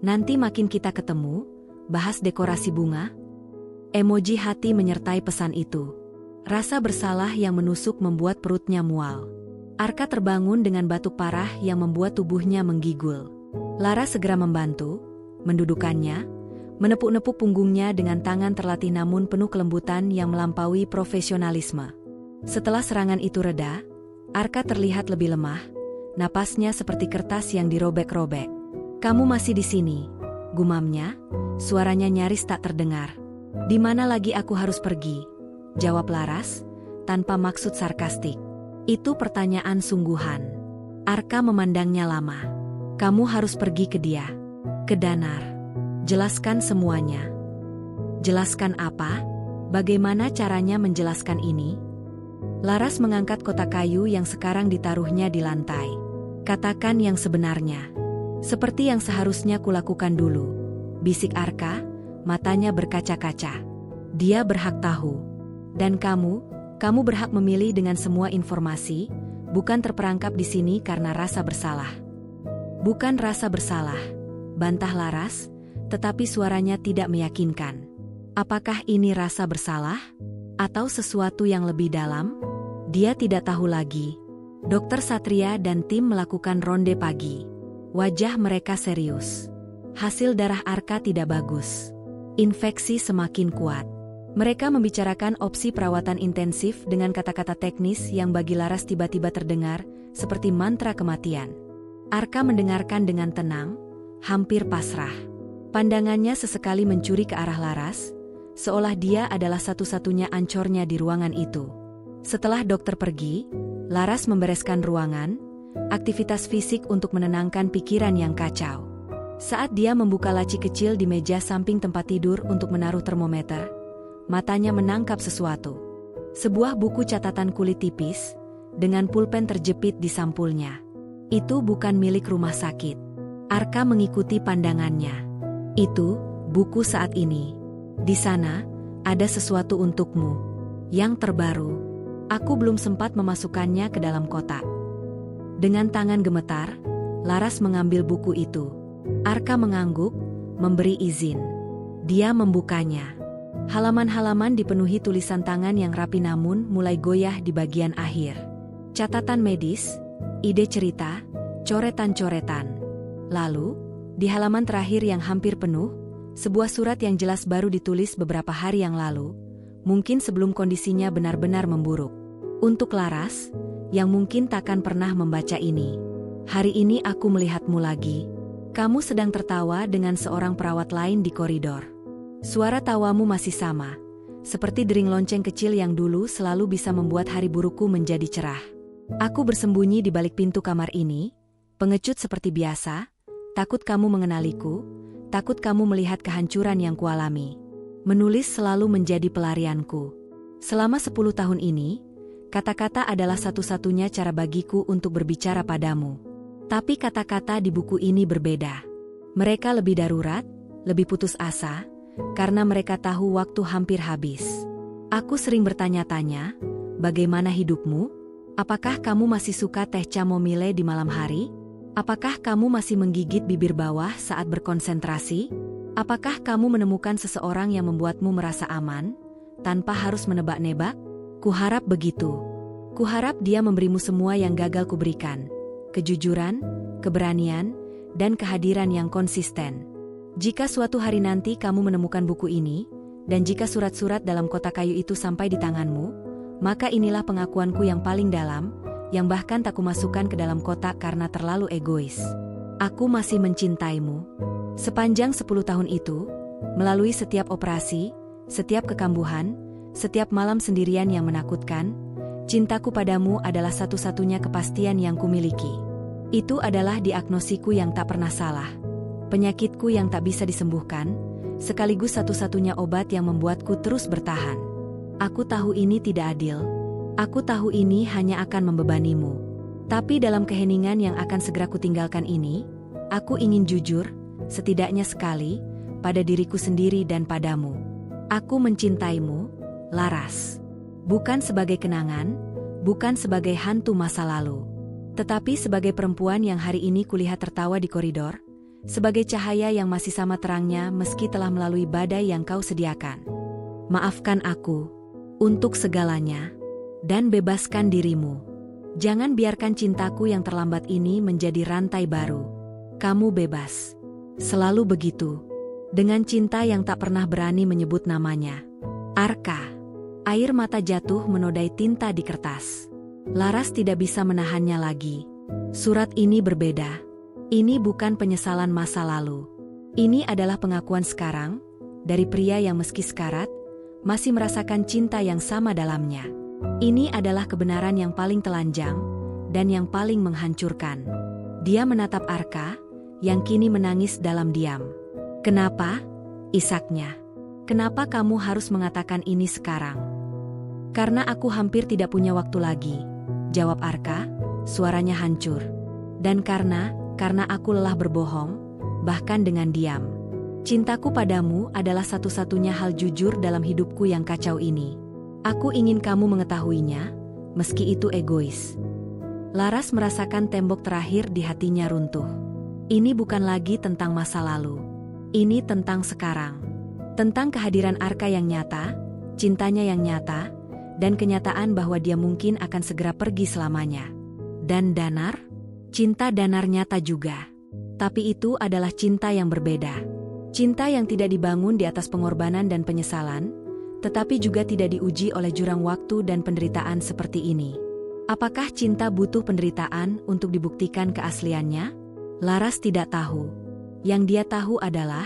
Nanti makin kita ketemu, bahas dekorasi bunga." Emoji hati menyertai pesan itu. Rasa bersalah yang menusuk membuat perutnya mual. Arka terbangun dengan batuk parah yang membuat tubuhnya menggigil. Laras segera membantu, mendudukannya, menepuk-nepuk punggungnya dengan tangan terlatih namun penuh kelembutan yang melampaui profesionalisme. Setelah serangan itu reda, Arka terlihat lebih lemah, napasnya seperti kertas yang dirobek-robek. "Kamu masih di sini," gumamnya, suaranya nyaris tak terdengar. "Di mana lagi aku harus pergi?" jawab Laras, tanpa maksud sarkastik. Itu pertanyaan sungguhan. Arka memandangnya lama. "Kamu harus pergi ke dia. Ke Danar. Jelaskan semuanya." "Jelaskan apa? Bagaimana caranya menjelaskan ini?" Laras mengangkat kotak kayu yang sekarang ditaruhnya di lantai. "Katakan yang sebenarnya. Seperti yang seharusnya kulakukan dulu," bisik Arka, matanya berkaca-kaca. "Dia berhak tahu. Dan kamu berhak memilih dengan semua informasi, bukan terperangkap di sini karena rasa bersalah." "Bukan rasa bersalah," bantah Laras, tetapi suaranya tidak meyakinkan. Apakah ini rasa bersalah? Atau sesuatu yang lebih dalam? Dia tidak tahu lagi. Dokter Satria dan tim melakukan ronde pagi. Wajah mereka serius. Hasil darah Arka tidak bagus. Infeksi semakin kuat. Mereka membicarakan opsi perawatan intensif dengan kata-kata teknis yang bagi Laras tiba-tiba terdengar, seperti mantra kematian. Arka mendengarkan dengan tenang, hampir pasrah. Pandangannya sesekali mencuri ke arah Laras, seolah dia adalah satu-satunya ancornya di ruangan itu. Setelah dokter pergi, Laras membereskan ruangan, aktivitas fisik untuk menenangkan pikiran yang kacau. Saat dia membuka laci kecil di meja samping tempat tidur untuk menaruh termometer, matanya menangkap sesuatu. Sebuah buku catatan kulit tipis, dengan pulpen terjepit di sampulnya. Itu bukan milik rumah sakit. Arka mengikuti pandangannya. "Itu, buku saat ini. Di sana, ada sesuatu untukmu. Yang terbaru. Aku belum sempat memasukkannya ke dalam kotak." Dengan tangan gemetar, Laras mengambil buku itu. Arka mengangguk, memberi izin. Dia membukanya. Halaman-halaman dipenuhi tulisan tangan yang rapi namun mulai goyah di bagian akhir. Catatan medis, ide cerita, coretan-coretan. Lalu, di halaman terakhir yang hampir penuh, sebuah surat yang jelas baru ditulis beberapa hari yang lalu, mungkin sebelum kondisinya benar-benar memburuk. Untuk Laras, yang mungkin takkan pernah membaca ini. Hari ini aku melihatmu lagi. Kamu sedang tertawa dengan seorang perawat lain di koridor. Suara tawamu masih sama, seperti dering lonceng kecil yang dulu selalu bisa membuat hari burukku menjadi cerah. Aku bersembunyi di balik pintu kamar ini, pengecut seperti biasa, takut kamu mengenaliku, takut kamu melihat kehancuran yang kualami. Menulis selalu menjadi pelarianku. Selama 10 tahun ini, kata-kata adalah satu-satunya cara bagiku untuk berbicara padamu. Tapi kata-kata di buku ini berbeda. Mereka lebih darurat, lebih putus asa, karena mereka tahu waktu hampir habis. Aku sering bertanya-tanya, bagaimana hidupmu? Apakah kamu masih suka teh chamomile di malam hari? Apakah kamu masih menggigit bibir bawah saat berkonsentrasi? Apakah kamu menemukan seseorang yang membuatmu merasa aman, tanpa harus menebak-nebak? Kuharap begitu. Kuharap dia memberimu semua yang gagal kuberikan. Kejujuran, keberanian, dan kehadiran yang konsisten. Jika suatu hari nanti kamu menemukan buku ini, dan jika surat-surat dalam kotak kayu itu sampai di tanganmu, maka inilah pengakuanku yang paling dalam, yang bahkan tak kumasukkan ke dalam kotak karena terlalu egois. Aku masih mencintaimu. Sepanjang 10 tahun itu, melalui setiap operasi, setiap kekambuhan, setiap malam sendirian yang menakutkan, cintaku padamu adalah satu-satunya kepastian yang kumiliki. Itu adalah diagnosiku yang tak pernah salah. Penyakitku yang tak bisa disembuhkan, sekaligus satu-satunya obat yang membuatku terus bertahan. Aku tahu ini tidak adil. Aku tahu ini hanya akan membebanimu. Tapi dalam keheningan yang akan segera kutinggalkan ini, aku ingin jujur, setidaknya sekali, pada diriku sendiri dan padamu. Aku mencintaimu, Laras. Bukan sebagai kenangan, bukan sebagai hantu masa lalu. Tetapi sebagai perempuan yang hari ini kulihat tertawa di koridor, sebagai cahaya yang masih sama terangnya meski telah melalui badai yang kau sediakan. Maafkan aku untuk segalanya dan bebaskan dirimu. Jangan biarkan cintaku yang terlambat ini menjadi rantai baru. Kamu bebas. Selalu begitu. Dengan cinta yang tak pernah berani menyebut namanya. Arka. Air mata jatuh menodai tinta di kertas. Laras tidak bisa menahannya lagi. Surat ini berbeda. Ini bukan penyesalan masa lalu. Ini adalah pengakuan sekarang, dari pria yang meski sekarat, masih merasakan cinta yang sama dalamnya. Ini adalah kebenaran yang paling telanjang, dan yang paling menghancurkan. Dia menatap Arka, yang kini menangis dalam diam. Kenapa? Isaknya. Kenapa kamu harus mengatakan ini sekarang? Karena aku hampir tidak punya waktu lagi, jawab Arka, suaranya hancur. Dan karena aku lelah berbohong, bahkan dengan diam. Cintaku padamu adalah satu-satunya hal jujur dalam hidupku yang kacau ini. Aku ingin kamu mengetahuinya, meski itu egois. Laras merasakan tembok terakhir di hatinya runtuh. Ini bukan lagi tentang masa lalu. Ini tentang sekarang. Tentang kehadiran Arka yang nyata, cintanya yang nyata, dan kenyataan bahwa dia mungkin akan segera pergi selamanya. Dan Danar? Cinta Danar nyata juga. Tapi itu adalah cinta yang berbeda. Cinta yang tidak dibangun di atas pengorbanan dan penyesalan, tetapi juga tidak diuji oleh jurang waktu dan penderitaan seperti ini. Apakah cinta butuh penderitaan untuk dibuktikan keasliannya? Laras tidak tahu. Yang dia tahu adalah,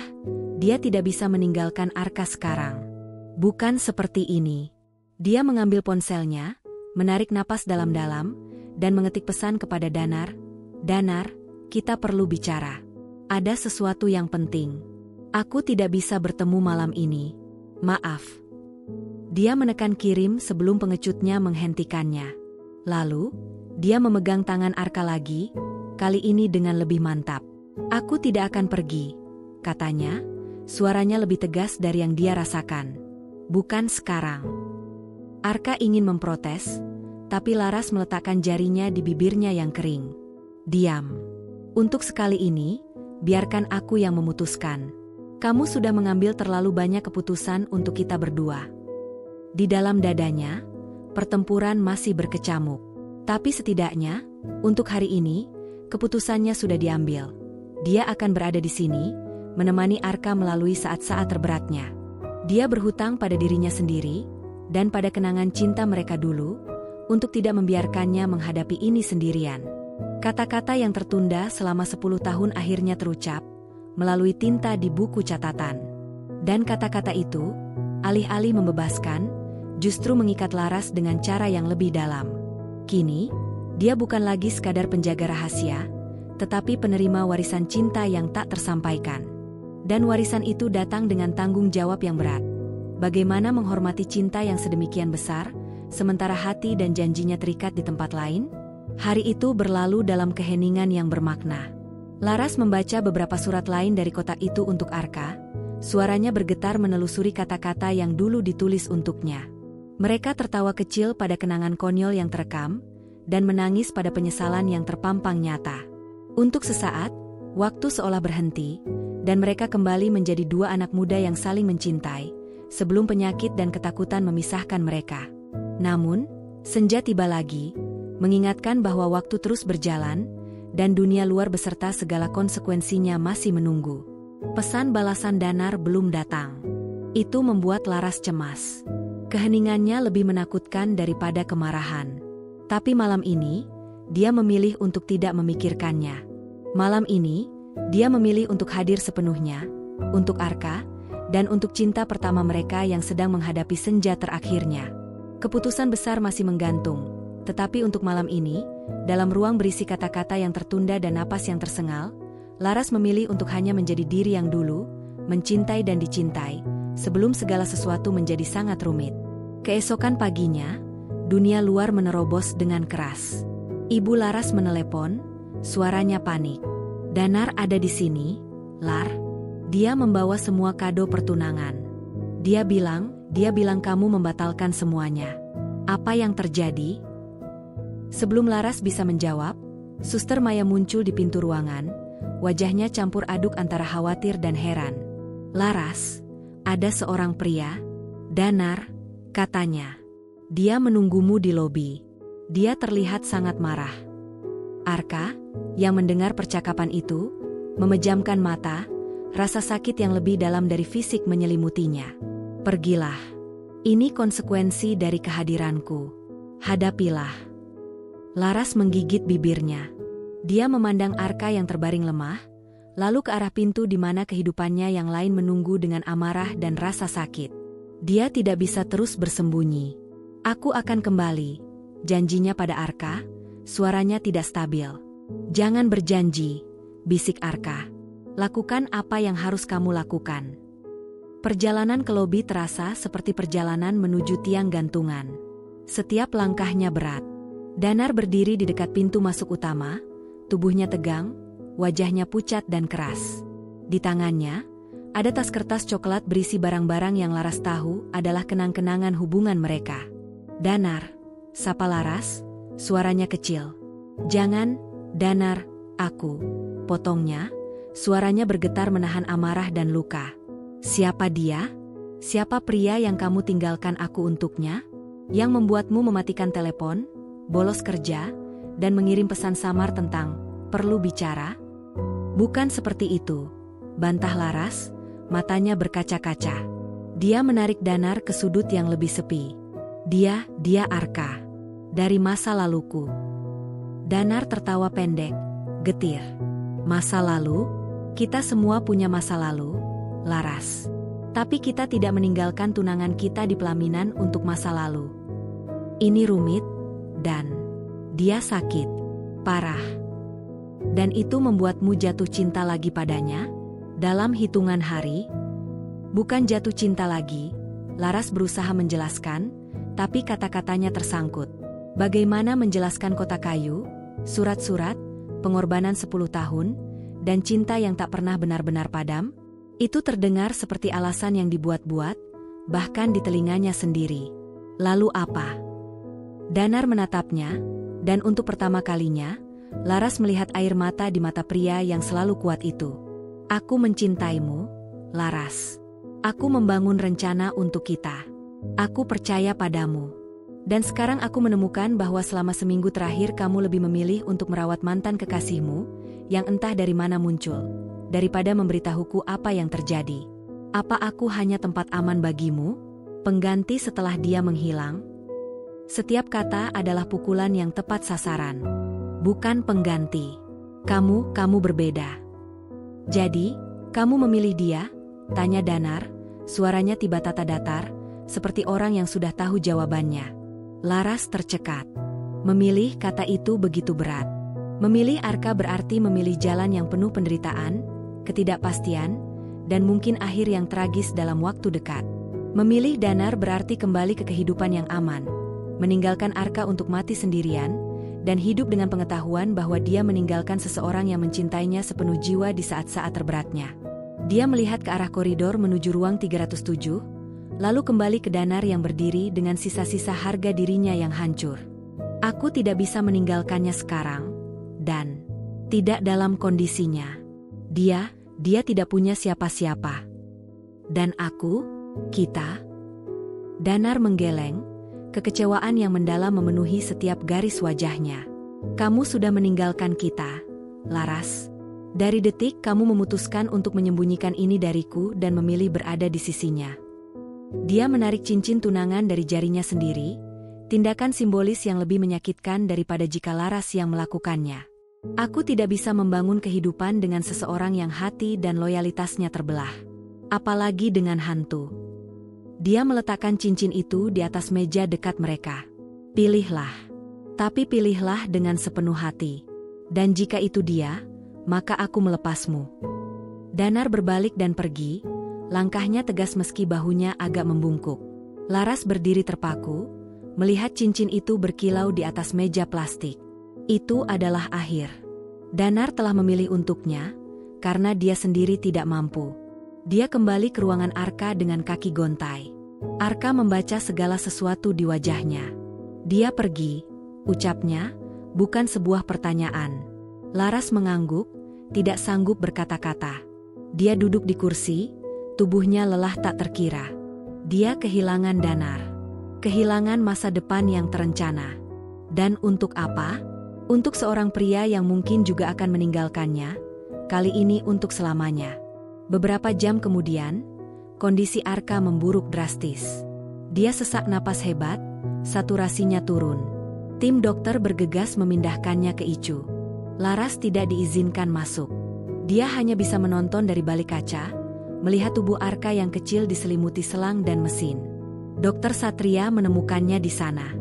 dia tidak bisa meninggalkan Arka sekarang. Bukan seperti ini. Dia mengambil ponselnya, menarik napas dalam-dalam, dan mengetik pesan kepada Danar. Danar, kita perlu bicara. Ada sesuatu yang penting. Aku tidak bisa bertemu malam ini. Maaf. Dia menekan kirim sebelum pengecutnya menghentikannya. Lalu, dia memegang tangan Arka lagi, kali ini dengan lebih mantap. Aku tidak akan pergi, katanya, suaranya lebih tegas dari yang dia rasakan. Bukan sekarang. Arka ingin memprotes, tapi Laras meletakkan jarinya di bibirnya yang kering. Diam. Untuk sekali ini, biarkan aku yang memutuskan. Kamu sudah mengambil terlalu banyak keputusan untuk kita berdua. Di dalam dadanya, pertempuran masih berkecamuk. Tapi setidaknya, untuk hari ini, keputusannya sudah diambil. Dia akan berada di sini, menemani Arka melalui saat-saat terberatnya. Dia berhutang pada dirinya sendiri, dan pada kenangan cinta mereka dulu, untuk tidak membiarkannya menghadapi ini sendirian. Kata-kata yang tertunda selama 10 tahun akhirnya terucap, melalui tinta di buku catatan. Dan kata-kata itu, alih-alih membebaskan, justru mengikat Laras dengan cara yang lebih dalam. Kini, dia bukan lagi sekadar penjaga rahasia, tetapi penerima warisan cinta yang tak tersampaikan. Dan warisan itu datang dengan tanggung jawab yang berat. Bagaimana menghormati cinta yang sedemikian besar, sementara hati dan janjinya terikat di tempat lain? Hari itu berlalu dalam keheningan yang bermakna. Laras membaca beberapa surat lain dari kotak itu untuk Arka. Suaranya bergetar menelusuri kata-kata yang dulu ditulis untuknya. Mereka tertawa kecil pada kenangan konyol yang terekam, dan menangis pada penyesalan yang terpampang nyata. Untuk sesaat, waktu seolah berhenti, dan mereka kembali menjadi dua anak muda yang saling mencintai, sebelum penyakit dan ketakutan memisahkan mereka. Namun, senja tiba lagi, mengingatkan bahwa waktu terus berjalan, dan dunia luar beserta segala konsekuensinya masih menunggu. Pesan balasan Danar belum datang. Itu membuat Laras cemas. Keheningannya lebih menakutkan daripada kemarahan. Tapi malam ini, dia memilih untuk tidak memikirkannya. Malam ini, dia memilih untuk hadir sepenuhnya, untuk Arka, dan untuk cinta pertama mereka yang sedang menghadapi senja terakhirnya. Keputusan besar masih menggantung, tetapi untuk malam ini, dalam ruang berisi kata-kata yang tertunda dan napas yang tersengal, Laras memilih untuk hanya menjadi diri yang dulu, mencintai dan dicintai, sebelum segala sesuatu menjadi sangat rumit. Keesokan paginya, dunia luar menerobos dengan keras. Ibu Laras menelepon, suaranya panik. Danar ada di sini, Lar. Dia membawa semua kado pertunangan. Dia bilang kamu membatalkan semuanya. Apa yang terjadi? Sebelum Laras bisa menjawab, Suster Maya muncul di pintu ruangan, wajahnya campur aduk antara khawatir dan heran. Laras, ada seorang pria, Danar, katanya. Dia menunggumu di lobi. Dia terlihat sangat marah. Arka, yang mendengar percakapan itu, memejamkan mata, rasa sakit yang lebih dalam dari fisik menyelimutinya. Pergilah. Ini konsekuensi dari kehadiranku. Hadapilah. Laras menggigit bibirnya. Dia memandang Arka yang terbaring lemah, lalu ke arah pintu di mana kehidupannya yang lain menunggu dengan amarah dan rasa sakit. Dia tidak bisa terus bersembunyi. Aku akan kembali, janjinya pada Arka, suaranya tidak stabil. Jangan berjanji, bisik Arka. Lakukan apa yang harus kamu lakukan. Perjalanan ke lobi terasa seperti perjalanan menuju tiang gantungan. Setiap langkahnya berat. Danar berdiri di dekat pintu masuk utama, tubuhnya tegang, wajahnya pucat dan keras. Di tangannya, ada tas kertas coklat berisi barang-barang yang Laras tahu adalah kenang-kenangan hubungan mereka. Danar, sapa Laras, suaranya kecil. Jangan, Danar, aku, potongnya, suaranya bergetar menahan amarah dan luka. Siapa dia? Siapa pria yang kamu tinggalkan aku untuknya? Yang membuatmu mematikan telepon? Bolos kerja, dan mengirim pesan samar tentang perlu bicara? Bukan seperti itu, bantah Laras, matanya berkaca-kaca. Dia menarik Danar ke sudut yang lebih sepi. Dia Arka. Dari masa laluku. Danar tertawa pendek, getir. Masa lalu? Kita semua punya masa lalu, Laras. Tapi kita tidak meninggalkan tunangan kita di pelaminan untuk masa lalu. Ini rumit, dan dia sakit, parah. Dan itu membuatmu jatuh cinta lagi padanya? Dalam hitungan hari? Bukan jatuh cinta lagi, Laras berusaha menjelaskan, tapi kata-katanya tersangkut. Bagaimana menjelaskan kotak kayu, surat-surat, pengorbanan 10 tahun, dan cinta yang tak pernah benar-benar padam? Itu terdengar seperti alasan yang dibuat-buat, bahkan di telinganya sendiri. Lalu apa? Danar menatapnya, dan untuk pertama kalinya, Laras melihat air mata di mata pria yang selalu kuat itu. Aku mencintaimu, Laras. Aku membangun rencana untuk kita. Aku percaya padamu. Dan sekarang aku menemukan bahwa selama seminggu terakhir kamu lebih memilih untuk merawat mantan kekasihmu, yang entah dari mana muncul, daripada memberitahuku apa yang terjadi. Apa aku hanya tempat aman bagimu? Pengganti setelah dia menghilang? Setiap kata adalah pukulan yang tepat sasaran. Bukan pengganti. Kamu berbeda. Jadi, kamu memilih dia? Tanya Danar, suaranya tiba-tiba datar, seperti orang yang sudah tahu jawabannya. Laras tercekat. Memilih kata itu begitu berat. Memilih Arka berarti memilih jalan yang penuh penderitaan, ketidakpastian, dan mungkin akhir yang tragis dalam waktu dekat. Memilih Danar berarti kembali ke kehidupan yang aman, meninggalkan Arka untuk mati sendirian, dan hidup dengan pengetahuan bahwa dia meninggalkan seseorang yang mencintainya sepenuh jiwa di saat-saat terberatnya. Dia melihat ke arah koridor menuju ruang 307, lalu kembali ke Danar yang berdiri dengan sisa-sisa harga dirinya yang hancur. Aku tidak bisa meninggalkannya sekarang, dan tidak dalam kondisinya. Dia tidak punya siapa-siapa. Dan kita. Danar menggeleng, kekecewaan yang mendalam memenuhi setiap garis wajahnya. Kamu sudah meninggalkan kita, Laras. Dari detik kamu memutuskan untuk menyembunyikan ini dariku dan memilih berada di sisinya. Dia menarik cincin tunangan dari jarinya sendiri, tindakan simbolis yang lebih menyakitkan daripada jika Laras yang melakukannya. Aku tidak bisa membangun kehidupan dengan seseorang yang hati dan loyalitasnya terbelah. Apalagi dengan hantu. Dia meletakkan cincin itu di atas meja dekat mereka. Pilihlah. Tapi pilihlah dengan sepenuh hati. Dan jika itu dia, maka aku melepasmu. Danar berbalik dan pergi. Langkahnya tegas meski bahunya agak membungkuk. Laras berdiri terpaku, melihat cincin itu berkilau di atas meja plastik. Itu adalah akhir. Danar telah memilih untuknya, karena dia sendiri tidak mampu. Dia kembali ke ruangan Arka dengan kaki gontai. Arka membaca segala sesuatu di wajahnya. Dia pergi, ucapnya, bukan sebuah pertanyaan. Laras mengangguk, tidak sanggup berkata-kata. Dia duduk di kursi, tubuhnya lelah tak terkira. Dia kehilangan Danar. Kehilangan masa depan yang terencana. Dan untuk apa? Untuk seorang pria yang mungkin juga akan meninggalkannya, kali ini untuk selamanya. Beberapa jam kemudian, kondisi Arka memburuk drastis. Dia sesak napas hebat, saturasinya turun. Tim dokter bergegas memindahkannya ke ICU. Laras tidak diizinkan masuk. Dia hanya bisa menonton dari balik kaca, melihat tubuh Arka yang kecil diselimuti selang dan mesin. Dokter Satria menemukannya di sana.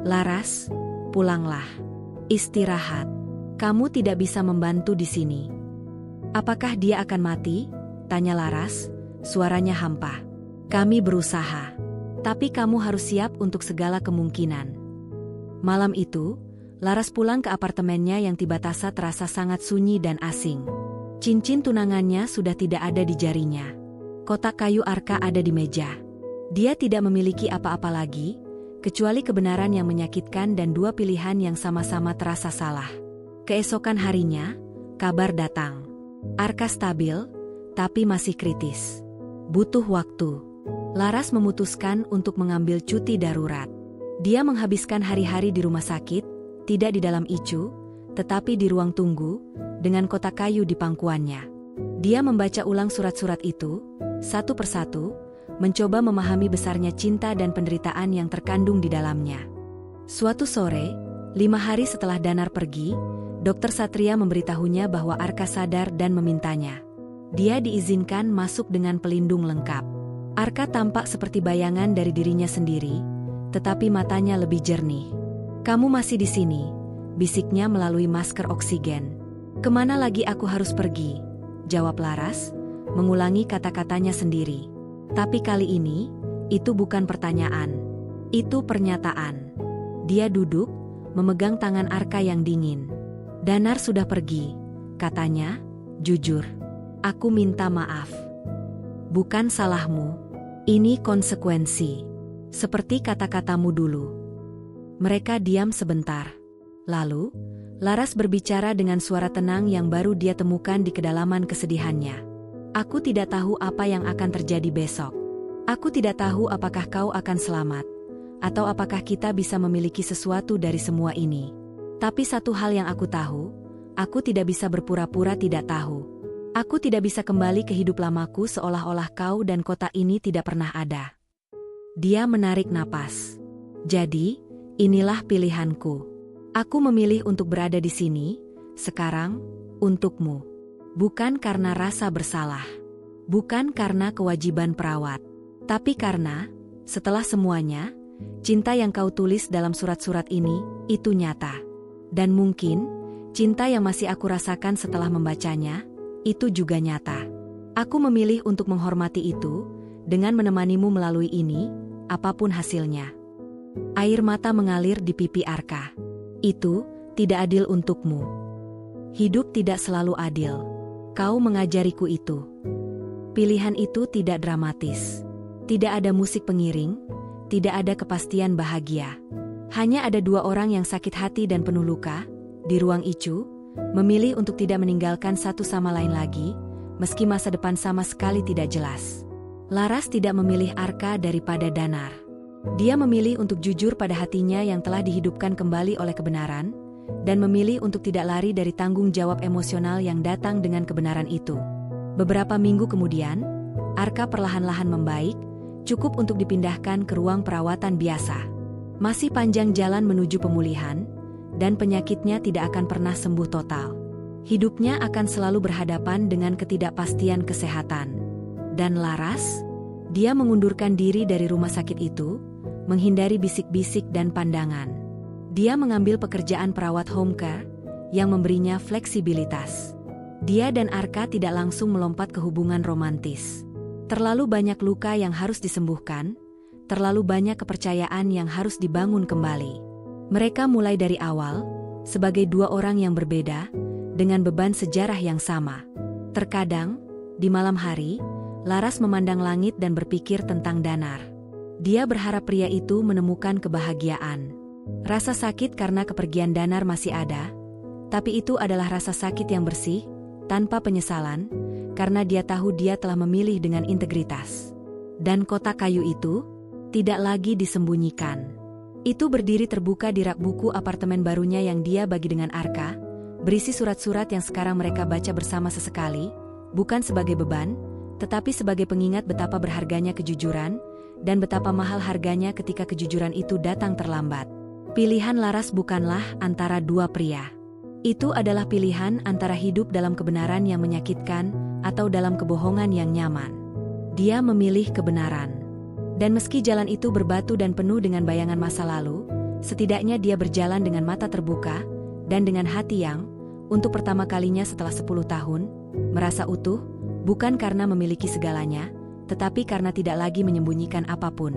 Laras, pulanglah. Istirahat. Kamu tidak bisa membantu di sini. Apakah dia akan mati? Tanya Laras, suaranya hampa. Kami berusaha. Tapi kamu harus siap untuk segala kemungkinan. Malam itu, Laras pulang ke apartemennya yang tiba-tiba terasa sangat sunyi dan asing. Cincin tunangannya sudah tidak ada di jarinya. Kotak kayu Arka ada di meja. Dia tidak memiliki apa-apa lagi, kecuali kebenaran yang menyakitkan dan dua pilihan yang sama-sama terasa salah. Keesokan harinya, kabar datang. Arka stabil, tapi masih kritis. Butuh waktu. Laras memutuskan untuk mengambil cuti darurat. Dia menghabiskan hari-hari di rumah sakit, tidak di dalam ICU, tetapi di ruang tunggu, dengan kotak kayu di pangkuannya. Dia membaca ulang surat-surat itu, satu persatu, mencoba memahami besarnya cinta dan penderitaan yang terkandung di dalamnya. Suatu sore, 5 hari setelah Danar pergi, Dokter Satria memberitahunya bahwa Arka sadar dan memintanya. Dia diizinkan masuk dengan pelindung lengkap. Arka tampak seperti bayangan dari dirinya sendiri, tetapi matanya lebih jernih. Kamu masih di sini, bisiknya melalui masker oksigen. Kemana lagi aku harus pergi? Jawab Laras, mengulangi kata-katanya sendiri. Tapi kali ini, itu bukan pertanyaan. Itu pernyataan. Dia duduk, memegang tangan Arka yang dingin. Danar sudah pergi, katanya, jujur. Aku minta maaf. Bukan salahmu. Ini konsekuensi. Seperti kata-katamu dulu. Mereka diam sebentar. Lalu, Laras berbicara dengan suara tenang yang baru dia temukan di kedalaman kesedihannya. Aku tidak tahu apa yang akan terjadi besok. Aku tidak tahu apakah kau akan selamat, atau apakah kita bisa memiliki sesuatu dari semua ini. Tapi satu hal yang aku tahu, aku tidak bisa berpura-pura tidak tahu. Aku tidak bisa kembali ke hidup lamaku seolah-olah kau dan kota ini tidak pernah ada. Dia menarik napas. Jadi, inilah pilihanku. Aku memilih untuk berada di sini, sekarang, untukmu. Bukan karena rasa bersalah. Bukan karena kewajiban perawat. Tapi karena, setelah semuanya, cinta yang kau tulis dalam surat-surat ini, itu nyata. Dan mungkin, cinta yang masih aku rasakan setelah membacanya, itu juga nyata. Aku memilih untuk menghormati itu, dengan menemanimu melalui ini, apapun hasilnya. Air mata mengalir di pipi Arka. Itu, tidak adil untukmu. Hidup tidak selalu adil. Kau mengajariku itu. Pilihan itu tidak dramatis. Tidak ada musik pengiring, tidak ada kepastian bahagia. Hanya ada dua orang yang sakit hati dan penuh luka, di ruang icu, memilih untuk tidak meninggalkan satu sama lain lagi, meski masa depan sama sekali tidak jelas. Laras tidak memilih Arka daripada Danar. Dia memilih untuk jujur pada hatinya yang telah dihidupkan kembali oleh kebenaran, dan memilih untuk tidak lari dari tanggung jawab emosional yang datang dengan kebenaran itu. Beberapa minggu kemudian, Arka perlahan-lahan membaik, cukup untuk dipindahkan ke ruang perawatan biasa. Masih panjang jalan menuju pemulihan, dan penyakitnya tidak akan pernah sembuh total. Hidupnya akan selalu berhadapan dengan ketidakpastian kesehatan. Dan Laras, dia mengundurkan diri dari rumah sakit itu, menghindari bisik-bisik dan pandangan. Dia mengambil pekerjaan perawat home care, yang memberinya fleksibilitas. Dia dan Arka tidak langsung melompat ke hubungan romantis. Terlalu banyak luka yang harus disembuhkan, terlalu banyak kepercayaan yang harus dibangun kembali. Mereka mulai dari awal, sebagai dua orang yang berbeda, dengan beban sejarah yang sama. Terkadang, di malam hari, Laras memandang langit dan berpikir tentang Danar. Dia berharap pria itu menemukan kebahagiaan. Rasa sakit karena kepergian Danar masih ada, tapi itu adalah rasa sakit yang bersih, tanpa penyesalan, karena dia tahu dia telah memilih dengan integritas. Dan kotak kayu itu tidak lagi disembunyikan. Itu berdiri terbuka di rak buku apartemen barunya yang dia bagi dengan Arka, berisi surat-surat yang sekarang mereka baca bersama sesekali, bukan sebagai beban, tetapi sebagai pengingat betapa berharganya kejujuran, dan betapa mahal harganya ketika kejujuran itu datang terlambat. Pilihan Laras bukanlah antara dua pria. Itu adalah pilihan antara hidup dalam kebenaran yang menyakitkan, atau dalam kebohongan yang nyaman. Dia memilih kebenaran. Dan meski jalan itu berbatu dan penuh dengan bayangan masa lalu, setidaknya dia berjalan dengan mata terbuka, dan dengan hati yang, untuk pertama kalinya setelah 10 tahun, merasa utuh, bukan karena memiliki segalanya, tetapi karena tidak lagi menyembunyikan apapun.